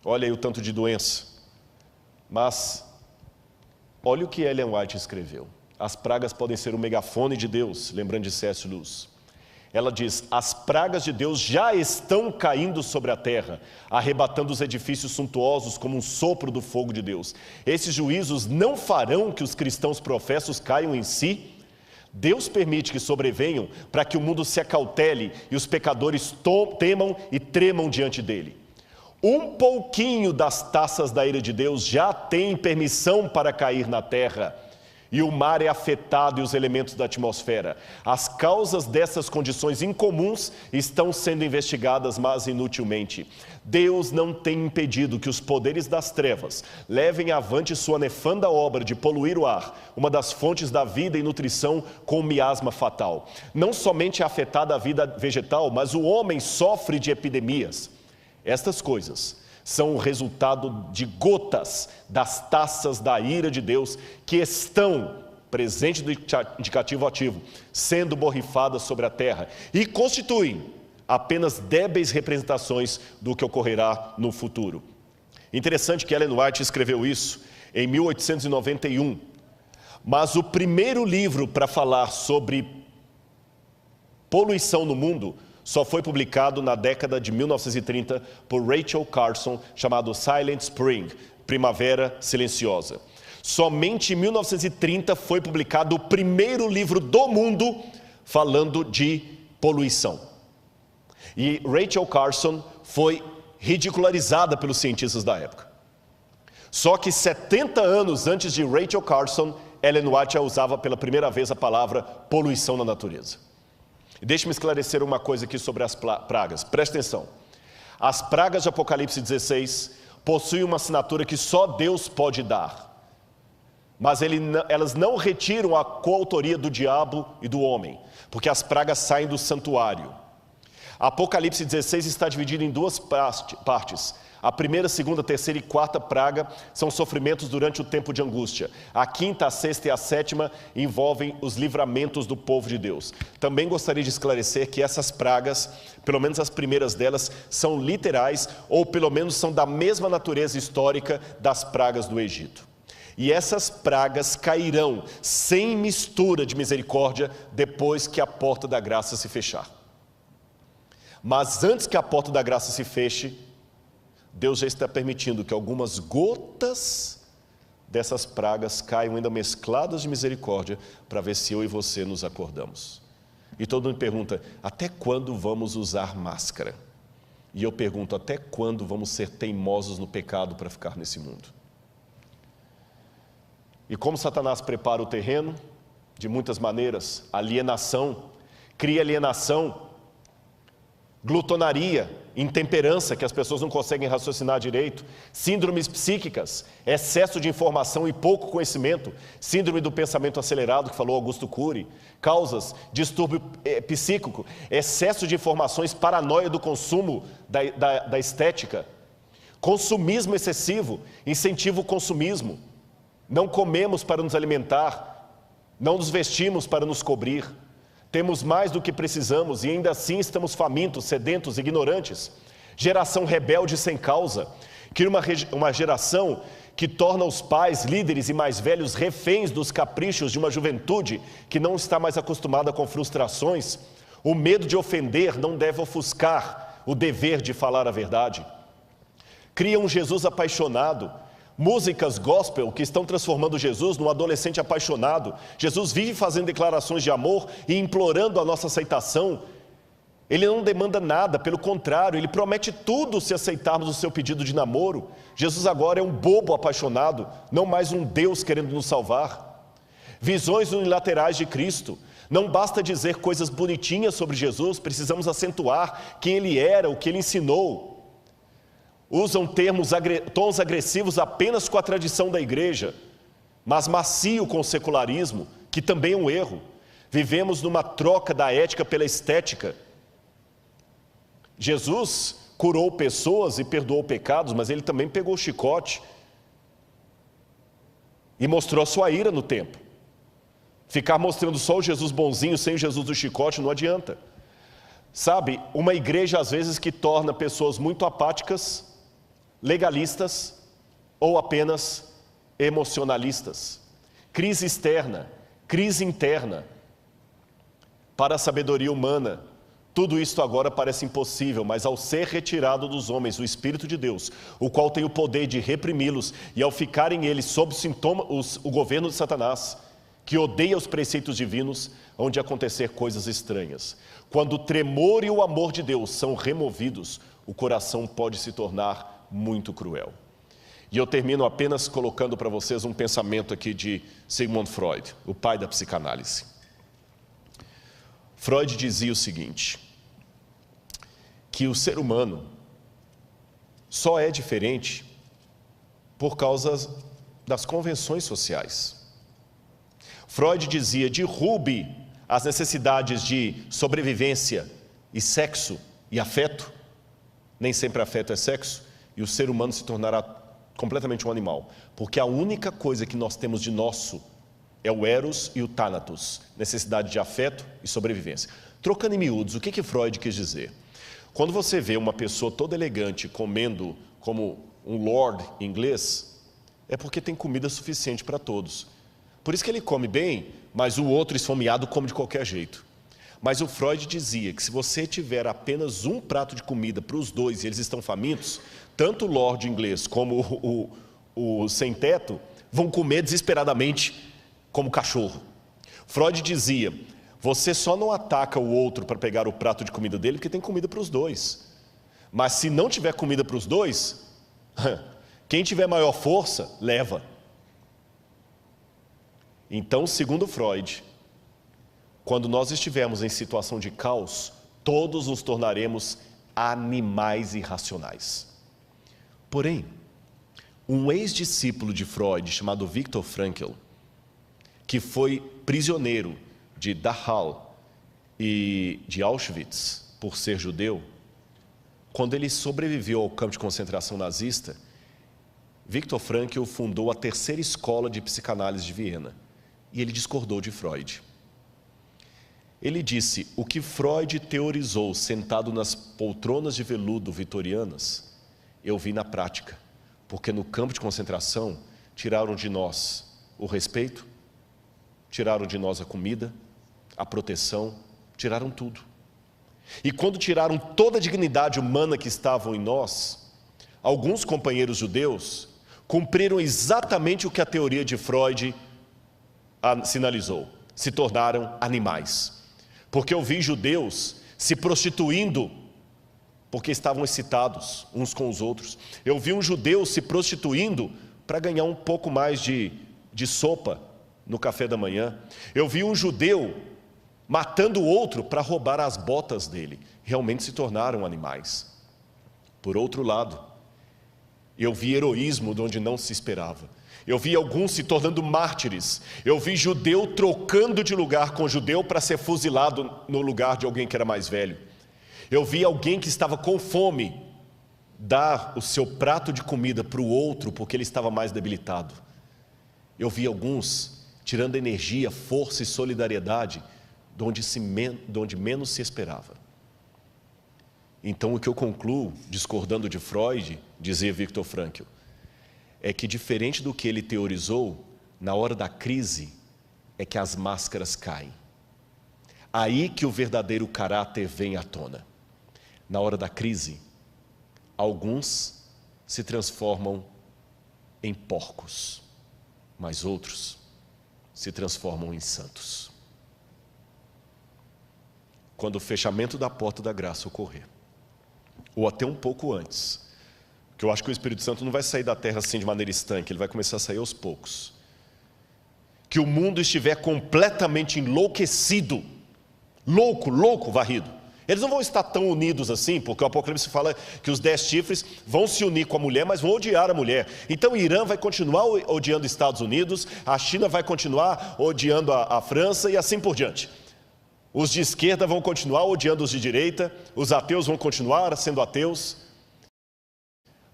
Olha aí o tanto de doença. Mas, olha o que Ellen White escreveu. As pragas podem ser o megafone de Deus, lembrando de C.S. Lewis. Ela diz, as pragas de Deus já estão caindo sobre a terra, arrebatando os edifícios suntuosos como um sopro do fogo de Deus. Esses juízos não farão que os cristãos professos caiam em si. Deus permite que sobrevenham para que o mundo se acautele e os pecadores temam e tremam diante dele. Um pouquinho das taças da ira de Deus já tem permissão para cair na terra. E o mar é afetado e os elementos da atmosfera. As causas dessas condições incomuns estão sendo investigadas, mas inutilmente. Deus não tem impedido que os poderes das trevas levem avante sua nefanda obra de poluir o ar, uma das fontes da vida e nutrição com miasma fatal. Não somente é afetada a vida vegetal, mas o homem sofre de epidemias. Estas coisas são o resultado de gotas das taças da ira de Deus que estão, presente do indicativo ativo, sendo borrifadas sobre a terra e constituem apenas débeis representações do que ocorrerá no futuro. Interessante que Ellen White escreveu isso em 1891, mas o primeiro livro para falar sobre poluição no mundo só foi publicado na década de 1930 por Rachel Carson, chamado Silent Spring, Primavera Silenciosa. Somente em 1930 foi publicado o primeiro livro do mundo falando de poluição. E Rachel Carson foi ridicularizada pelos cientistas da época. Só que 70 anos antes de Rachel Carson, Ellen White usava pela primeira vez a palavra poluição na natureza. Deixe-me esclarecer uma coisa aqui sobre as pragas. Preste atenção. As pragas de Apocalipse 16 possuem uma assinatura que só Deus pode dar. Mas elas não retiram a coautoria do diabo e do homem, porque as pragas saem do santuário. Apocalipse 16 está dividido em duas partes. A primeira, segunda, terceira e quarta praga são sofrimentos durante o tempo de angústia. A quinta, a sexta e a sétima envolvem os livramentos do povo de Deus. Também gostaria de esclarecer que essas pragas, pelo menos as primeiras delas, são literais ou pelo menos são da mesma natureza histórica das pragas do Egito. E essas pragas cairão sem mistura de misericórdia depois que a porta da graça se fechar. Mas antes que a porta da graça se feche, Deus já está permitindo que algumas gotas dessas pragas caiam ainda mescladas de misericórdia, para ver se eu e você nos acordamos. E todo mundo pergunta, até quando vamos usar máscara? E eu pergunto, até quando vamos ser teimosos no pecado para ficar nesse mundo? E como Satanás prepara o terreno? De muitas maneiras, alienação, cria alienação, glutonaria, intemperança, que as pessoas não conseguem raciocinar direito, síndromes psíquicas, excesso de informação e pouco conhecimento, síndrome do pensamento acelerado, que falou Augusto Cury, causas, distúrbio psíquico, excesso de informações, paranoia do consumo da estética, consumismo excessivo, incentivo ao consumismo, Não comemos para nos alimentar, não nos vestimos para nos cobrir. Temos mais do que precisamos e ainda assim estamos famintos, sedentos, ignorantes. Geração rebelde sem causa. Cria uma geração que torna os pais, líderes e mais velhos reféns dos caprichos de uma juventude que não está mais acostumada com frustrações. O medo de ofender não deve ofuscar o dever de falar a verdade. Cria um Jesus apaixonado. Músicas gospel que estão transformando Jesus num adolescente apaixonado. Jesus vive fazendo declarações de amor e implorando a nossa aceitação. Ele não demanda nada, pelo contrário, ele promete tudo se aceitarmos o seu pedido de namoro. Jesus agora é um bobo apaixonado, não mais um Deus querendo nos salvar. Visões unilaterais de Cristo. Não basta dizer coisas bonitinhas sobre Jesus, precisamos acentuar quem ele era, o que ele ensinou. Usam tons agressivos apenas com a tradição da igreja, mas macio com o secularismo, que também é um erro. Vivemos numa troca da ética pela estética. Jesus curou pessoas e perdoou pecados, mas ele também pegou o chicote e mostrou a sua ira no templo. Ficar mostrando só o Jesus bonzinho sem o Jesus do chicote não adianta. Sabe, uma igreja às vezes que torna pessoas muito apáticas, legalistas ou apenas emocionalistas. Crise externa, crise interna. Para a sabedoria humana, tudo isto agora parece impossível, mas ao ser retirado dos homens o Espírito de Deus, o qual tem o poder de reprimi-los, e ao ficarem eles sob o governo de Satanás, que odeia os preceitos divinos, hão de acontecer coisas estranhas. Quando o tremor e o amor de Deus são removidos, o coração pode se tornar muito cruel. E eu termino apenas colocando para vocês um pensamento aqui de Sigmund Freud, o pai da psicanálise. Freud dizia o seguinte, que o ser humano só é diferente por causa das convenções sociais. Freud dizia, derrube as necessidades de sobrevivência e sexo e afeto, nem sempre afeto é sexo, e o ser humano se tornará completamente um animal, porque a única coisa que nós temos de nosso é o eros e o thanatos, necessidade de afeto e sobrevivência. Trocando em miúdos, o que Freud quis dizer? Quando você vê uma pessoa toda elegante comendo como um lord inglês, é porque tem comida suficiente para todos. Por isso que ele come bem, mas o outro esfomeado come de qualquer jeito. Mas o Freud dizia que se você tiver apenas um prato de comida para os dois e eles estão famintos, tanto o lord inglês como o sem-teto vão comer desesperadamente como cachorro. Freud dizia, você só não ataca o outro para pegar o prato de comida dele porque tem comida para os dois. Mas se não tiver comida para os dois, quem tiver maior força, leva. Então, segundo Freud, quando nós estivermos em situação de caos, todos nos tornaremos animais irracionais. Porém, um ex-discípulo de Freud, chamado Viktor Frankl, que foi prisioneiro de Dachau e de Auschwitz por ser judeu, quando ele sobreviveu ao campo de concentração nazista, Viktor Frankl fundou a terceira escola de psicanálise de Viena, e ele discordou de Freud. Ele disse, o que Freud teorizou sentado nas poltronas de veludo vitorianas, eu vi na prática, porque no campo de concentração tiraram de nós o respeito, tiraram de nós a comida, a proteção, tiraram tudo. E quando tiraram toda a dignidade humana que estavam em nós, alguns companheiros judeus cumpriram exatamente o que a teoria de Freud sinalizou, se tornaram animais. Porque eu vi judeus se prostituindo porque estavam excitados uns com os outros. Eu vi um judeu se prostituindo para ganhar um pouco mais de sopa no café da manhã. Eu vi um judeu matando o outro para roubar as botas dele. Realmente se tornaram animais. Por outro lado, eu vi heroísmo de onde não se esperava. Eu vi alguns se tornando mártires. Eu vi judeu trocando de lugar com judeu para ser fuzilado no lugar de alguém que era mais velho. Eu vi alguém que estava com fome dar o seu prato de comida para o outro porque ele estava mais debilitado. Eu vi alguns tirando energia, força e solidariedade de onde menos se esperava. Então, o que eu concluo, discordando de Freud, dizia Viktor Frankl, é que diferente do que ele teorizou, na hora da crise, é que as máscaras caem. Aí que o verdadeiro caráter vem à tona. Na hora da crise, alguns se transformam em porcos, mas outros se transformam em santos. Quando o fechamento da porta da graça ocorrer, ou até um pouco antes, porque eu acho que o Espírito Santo não vai sair da terra assim de maneira estanque, ele vai começar a sair aos poucos. Que o mundo estiver completamente enlouquecido, louco, varrido. Eles não vão estar tão unidos assim, porque o Apocalipse fala que os 10 chifres vão se unir com a mulher, mas vão odiar a mulher. Então o Irã vai continuar odiando os Estados Unidos, a China vai continuar odiando a França e assim por diante. Os de esquerda vão continuar odiando os de direita, os ateus vão continuar sendo ateus.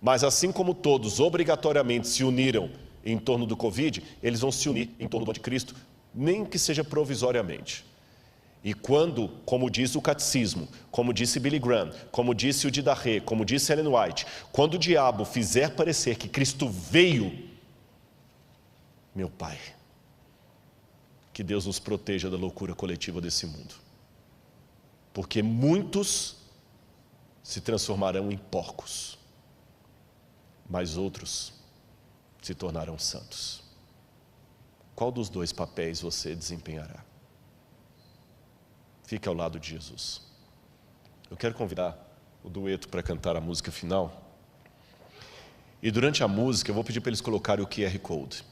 Mas assim como todos obrigatoriamente se uniram em torno do Covid, eles vão se unir em torno do anticristo, nem que seja provisoriamente. E quando, como diz o catecismo, como disse Billy Graham, como disse o Didarré, como disse Ellen White, quando o diabo fizer parecer que Cristo veio, meu Pai, que Deus nos proteja da loucura coletiva desse mundo. Porque muitos se transformarão em porcos, mas outros se tornarão santos. Qual dos dois papéis você desempenhará? Fique ao lado de Jesus. Eu quero convidar o dueto para cantar a música final. E durante a música eu vou pedir para eles colocarem o QR Code.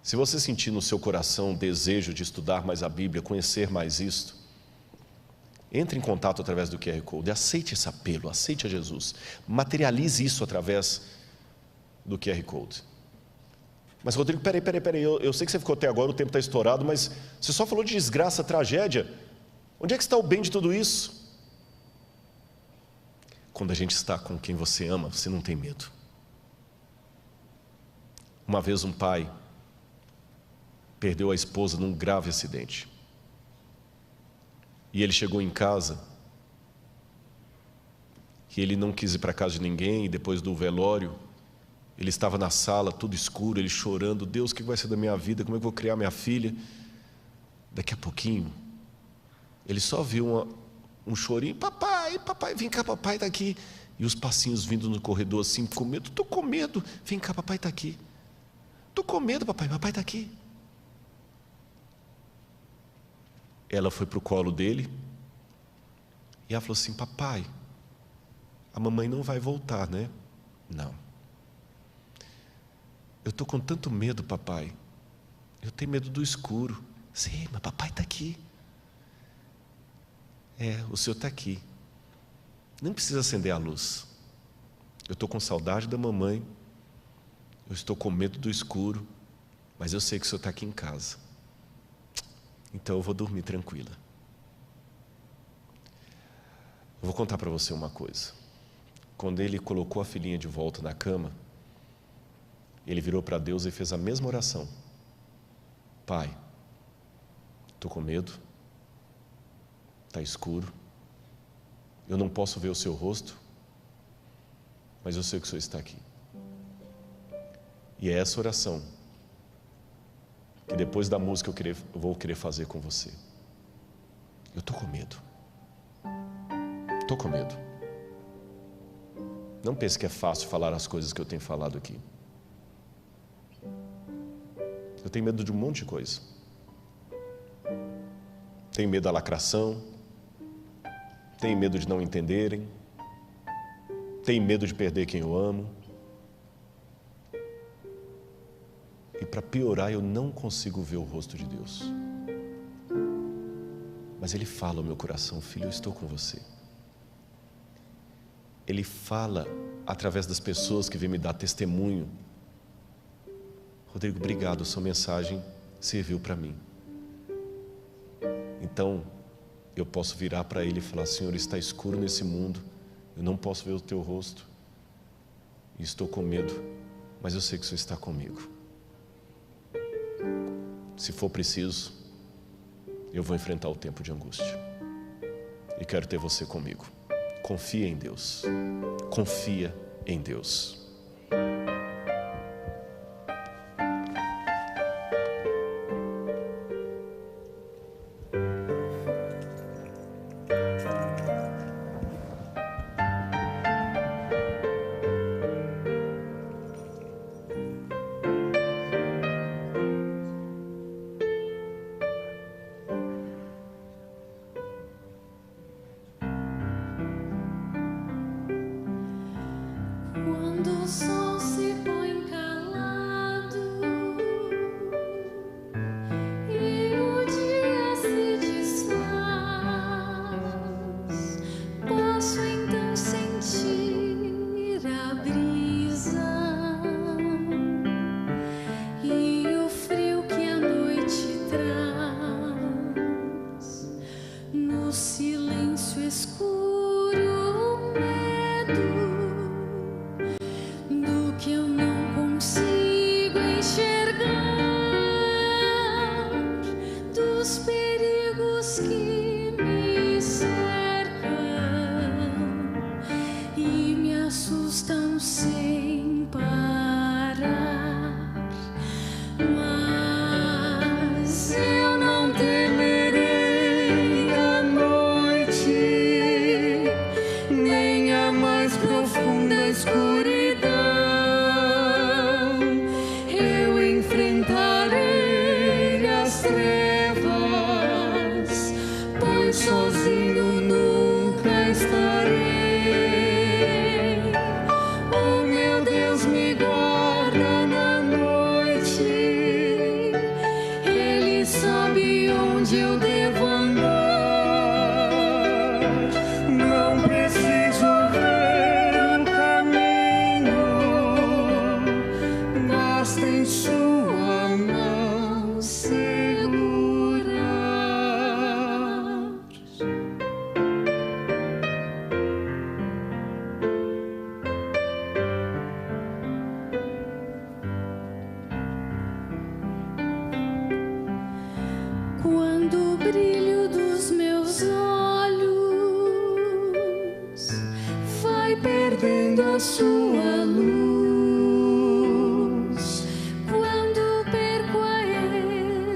Se você sentir no seu coração o desejo de estudar mais a Bíblia, conhecer mais isto, entre em contato através do QR Code, aceite esse apelo, aceite a Jesus, materialize isso através do QR Code. Mas Rodrigo, peraí, eu sei que você ficou até agora, o tempo está estourado, mas você só falou de desgraça, tragédia, onde é que está o bem de tudo isso? Quando a gente está com quem você ama, você não tem medo. Uma vez um pai perdeu a esposa num grave acidente. E ele chegou em casa, e ele não quis ir para casa de ninguém, e depois do velório, ele estava na sala, tudo escuro, ele chorando, Deus, o que vai ser da minha vida, como é que eu vou criar minha filha? Daqui a pouquinho, ele só viu um chorinho, papai, vem cá, papai está aqui. E os passinhos vindo no corredor assim, com medo, estou com medo, vem cá, papai está aqui. Estou com medo, papai está aqui. Ela foi para o colo dele, e ela falou assim, papai, a mamãe não vai voltar, né? Não. Eu estou com tanto medo, papai. Eu tenho medo do escuro. Sim, mas papai está aqui. O senhor está aqui. Não precisa acender a luz. Eu estou com saudade da mamãe. Eu estou com medo do escuro. Mas eu sei que o senhor está aqui em casa. Então eu vou dormir tranquila. Eu vou contar para você uma coisa. Quando ele colocou a filhinha de volta na cama, ele virou para Deus e fez a mesma oração. Pai, estou com medo, está escuro, eu não posso ver o seu rosto, mas eu sei que o Senhor está aqui. E é essa oração que depois da música eu vou querer fazer com você. Eu estou com medo. Estou com medo. Não pense que é fácil falar as coisas que eu tenho falado aqui. Eu tenho medo de um monte de coisa. Tenho medo da lacração. Tenho medo de não entenderem. Tenho medo de perder quem eu amo. E para piorar, eu não consigo ver o rosto de Deus. Mas Ele fala ao meu coração, filho, eu estou com você. Ele fala através das pessoas que vêm me dar testemunho. Rodrigo, obrigado, sua mensagem serviu para mim. Então, eu posso virar para Ele e falar, Senhor, está escuro nesse mundo, eu não posso ver o Teu rosto, e estou com medo, mas eu sei que o Senhor está comigo. Se for preciso, eu vou enfrentar o tempo de angústia. E quero ter você comigo. Confia em Deus. Confia em Deus. Quando o sol se põe calado e o dia se desfaz, posso então sentir a brisa e o frio que a noite traz. No silêncio escuro, que eu não consigo enxergar, dos perigos que me cercam e me assustam sem parar. Mas eu não temerei a noite, nem a mais profunda escuridão. Sozinho nunca estarei. Oh, meu Deus, me guarda na noite. Ele sabe onde eu devo andar. Não preciso ver o caminho, basta em sua mão segurar. Quando o brilho dos meus olhos vai perdendo a sua luz, quando perco a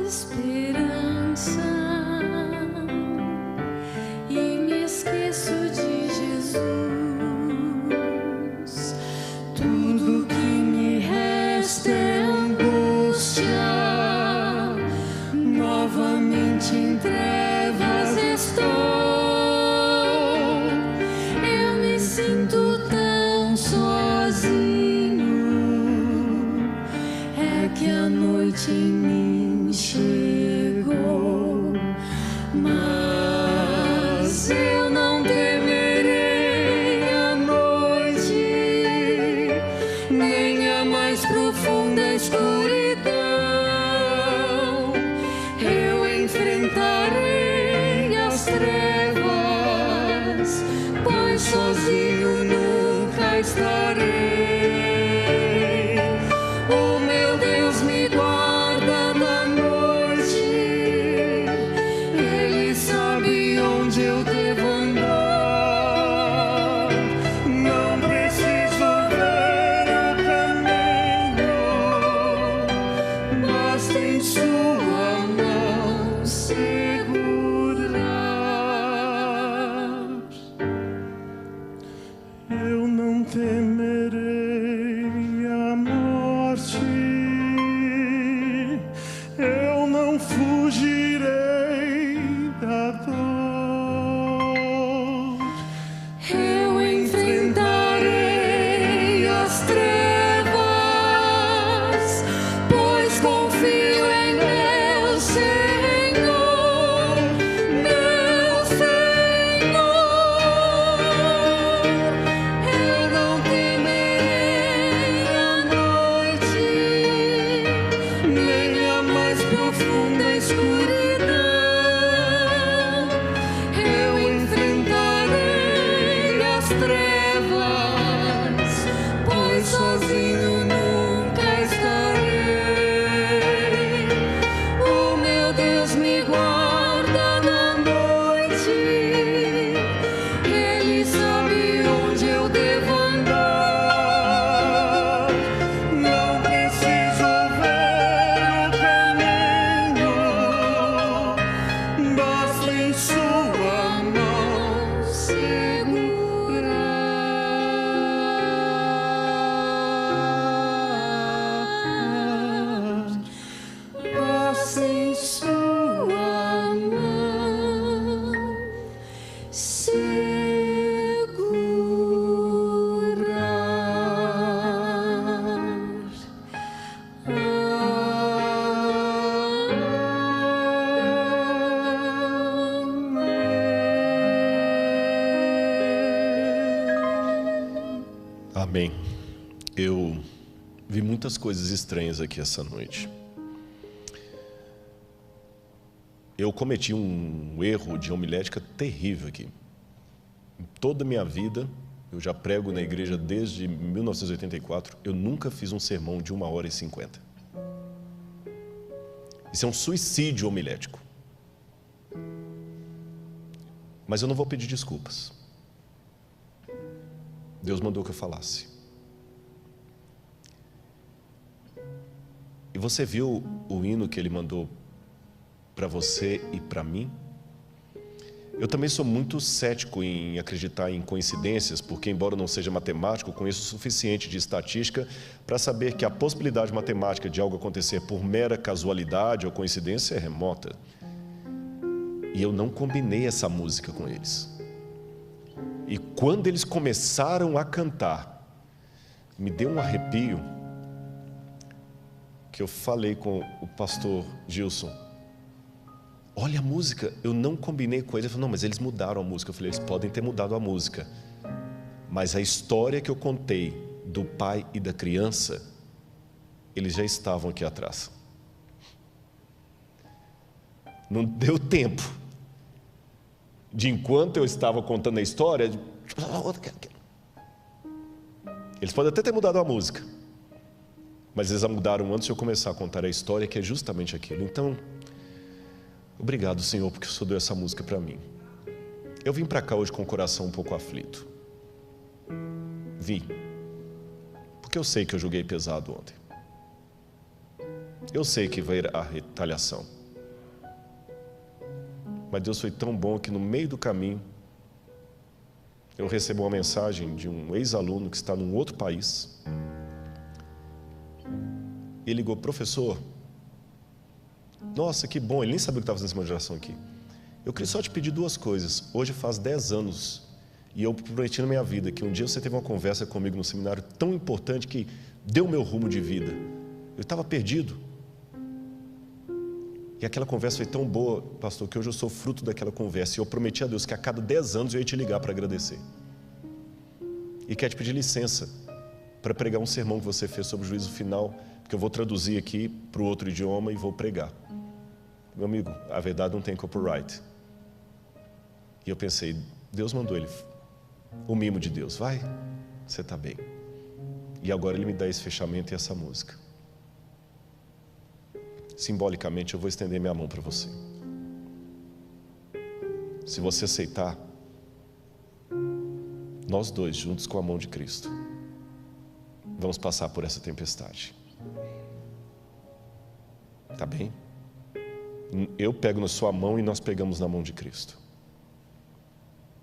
esperança e me esqueço de Jesus, tudo que me resta é angústia. Novamente em trevas estou, eu me sinto tão sozinho, é que a noite em mim chegou. Mas eu não temerei a noite, nem a mais profunda escuridão. Enfrentarei as trevas, pois sozinho nunca estarei. Oh, meu Deus, me guarda na noite. Ele sabe onde eu devo andar. Não preciso ver o caminho, basta em sua mão segurar. Eu não temerei a morte, eu não fugirei da dor. Amém. Eu vi muitas coisas estranhas aqui essa noite. Eu cometi um erro de homilética terrível aqui. Em toda a minha vida, eu já prego na igreja desde 1984, eu nunca fiz um sermão de 1h50. Isso é um suicídio homilético. Mas eu não vou pedir desculpas. Deus mandou que eu falasse. E você viu o hino que Ele mandou para você e para mim? Eu também sou muito cético em acreditar em coincidências, porque embora eu não seja matemático, eu conheço o suficiente de estatística para saber que a possibilidade matemática de algo acontecer por mera casualidade ou coincidência é remota. E eu não combinei essa música com eles. E quando eles começaram a cantar, me deu um arrepio, que eu falei com o pastor Gilson: olha a música, eu não combinei com eles. Ele falou: não, mas eles mudaram a música. Eu falei: eles podem ter mudado a música, mas a história que eu contei do pai e da criança, eles já estavam aqui atrás. Não deu tempo de, enquanto eu estava contando a história, eles podem até ter mudado a música, mas eles a mudaram antes de eu começar a contar a história, que é justamente aquilo. Então, obrigado, Senhor, porque o Senhor deu essa música para mim. Eu vim para cá hoje com o coração um pouco aflito. Vim, porque eu sei que eu julguei pesado ontem. Eu sei que vai ir a retaliação. Mas Deus foi tão bom que no meio do caminho eu recebi uma mensagem de um ex-aluno que está num outro país. Ele ligou: professor, nossa, que bom, ele nem sabia que estava fazendo essa moderação aqui. Eu queria só te pedir duas coisas. Hoje faz 10 anos e eu prometi na minha vida que um dia você teve uma conversa comigo no seminário tão importante que deu meu rumo de vida. Eu estava perdido. E aquela conversa foi tão boa, pastor, que hoje eu sou fruto daquela conversa. E eu prometi a Deus que a cada 10 anos eu ia te ligar para agradecer. E quero te pedir licença para pregar um sermão que você fez sobre o juízo final, porque eu vou traduzir aqui para o outro idioma e vou pregar. Meu amigo, a verdade não tem copyright. E eu pensei: Deus mandou ele, o mimo de Deus, vai, você está bem. E agora Ele me dá esse fechamento e essa música. Simbolicamente eu vou estender minha mão para você. Se você aceitar, nós dois, juntos com a mão de Cristo, vamos passar por essa tempestade. Tá bem? Eu pego na sua mão e nós pegamos na mão de Cristo.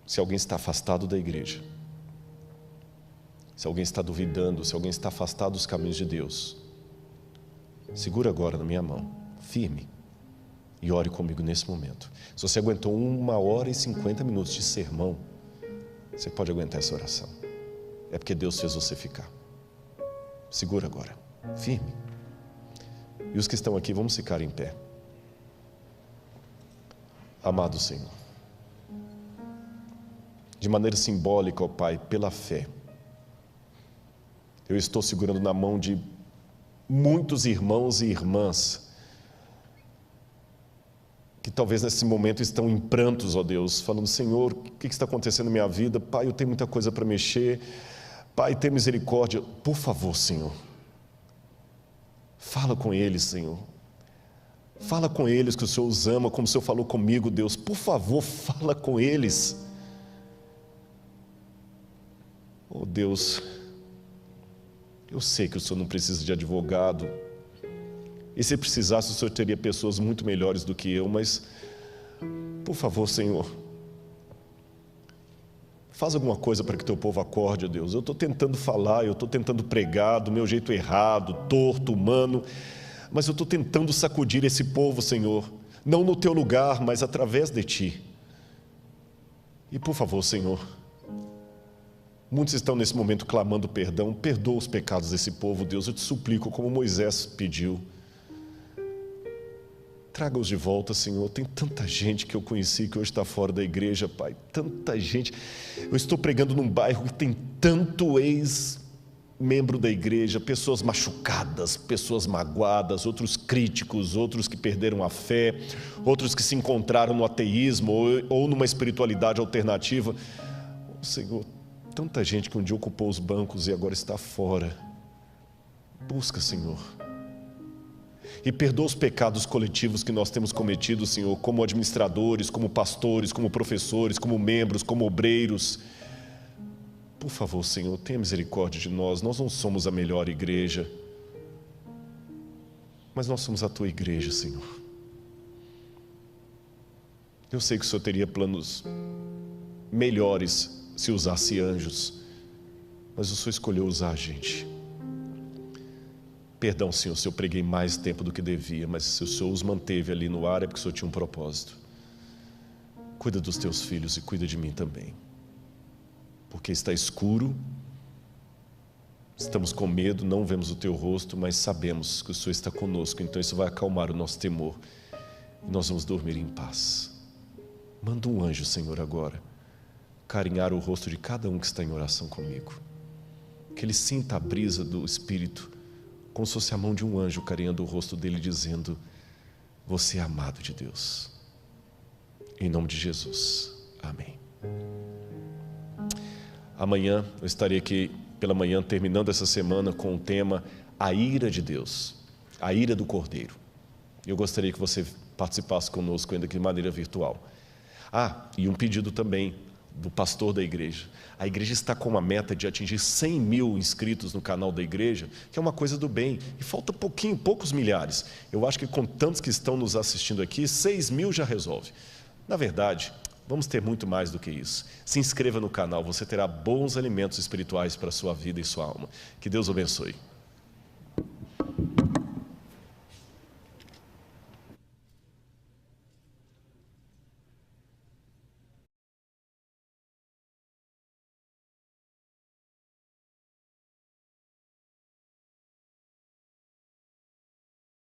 Se alguém está afastado da igreja, se alguém está duvidando, se alguém está afastado dos caminhos de Deus, segura agora na minha mão, firme, e ore comigo nesse momento. Se você aguentou 1h50 de sermão, você pode aguentar essa oração. É porque Deus fez você ficar. Segura agora, firme. E os que estão aqui, vamos ficar em pé. Amado Senhor, de maneira simbólica, ó Pai, pela fé, eu estou segurando na mão de muitos irmãos e irmãs que talvez nesse momento estão em prantos, ó Deus, falando: Senhor, o que está acontecendo na minha vida? Pai, eu tenho muita coisa para mexer. Pai, tem misericórdia. Por favor, Senhor, fala com eles, Senhor. Fala com eles que o Senhor os ama, como o Senhor falou comigo, Deus. Por favor, fala com eles. Oh Deus, eu sei que o Senhor não precisa de advogado, e se precisasse o Senhor teria pessoas muito melhores do que eu, mas por favor, Senhor, Faz alguma coisa para que teu povo acorde, ó Deus. Eu estou tentando falar, eu estou tentando pregar do meu jeito errado, torto, humano, mas eu estou tentando sacudir esse povo, Senhor, não no teu lugar, mas através de ti. E por favor, Senhor, muitos estão nesse momento clamando perdão. Perdoa os pecados desse povo, Deus, eu te suplico, como Moisés pediu. Traga-os de volta, Senhor. Tem tanta gente que eu conheci que hoje está fora da igreja, Pai. Tanta gente. Eu estou pregando num bairro que tem tanto ex-membro da igreja, pessoas machucadas, pessoas magoadas, outros críticos, outros que perderam a fé, outros que se encontraram no ateísmo ou numa espiritualidade alternativa. Oh, Senhor, tanta gente que um dia ocupou os bancos e agora está fora. Busca, Senhor. E perdoa os pecados coletivos que nós temos cometido, Senhor, como administradores, como pastores, como professores, como membros, como obreiros. Por favor, Senhor, tenha misericórdia de nós. Nós não somos a melhor igreja, mas nós somos a Tua igreja, Senhor. Eu sei que o Senhor teria planos melhores se usasse anjos, mas o Senhor escolheu usar a gente. Perdão, Senhor, se eu preguei mais tempo do que devia, mas se o Senhor os manteve ali no ar é porque o Senhor tinha um propósito. Cuida dos teus filhos e cuida de mim também. Porque está escuro, estamos com medo, não vemos o teu rosto, mas sabemos que o Senhor está conosco, então isso vai acalmar o nosso temor e nós vamos dormir em paz. Manda um anjo, Senhor, agora, carinhar o rosto de cada um que está em oração comigo. Que ele sinta a brisa do Espírito, como se fosse a mão de um anjo carinhando o rosto dele, dizendo: você é amado de Deus. Em nome de Jesus. Amém. Amanhã eu estarei aqui pela manhã, terminando essa semana com o tema A ira de Deus, a ira do Cordeiro. Eu gostaria que você participasse conosco ainda que de maneira virtual. E um pedido também do pastor da igreja. A igreja está com uma meta de atingir 100 mil inscritos no canal da igreja, que é uma coisa do bem, e falta poucos milhares. Eu acho que com tantos que estão nos assistindo aqui, 6 mil já resolve. Na verdade, vamos ter muito mais do que isso. Se inscreva no canal, você terá bons alimentos espirituais para a sua vida e sua alma. Que Deus o abençoe.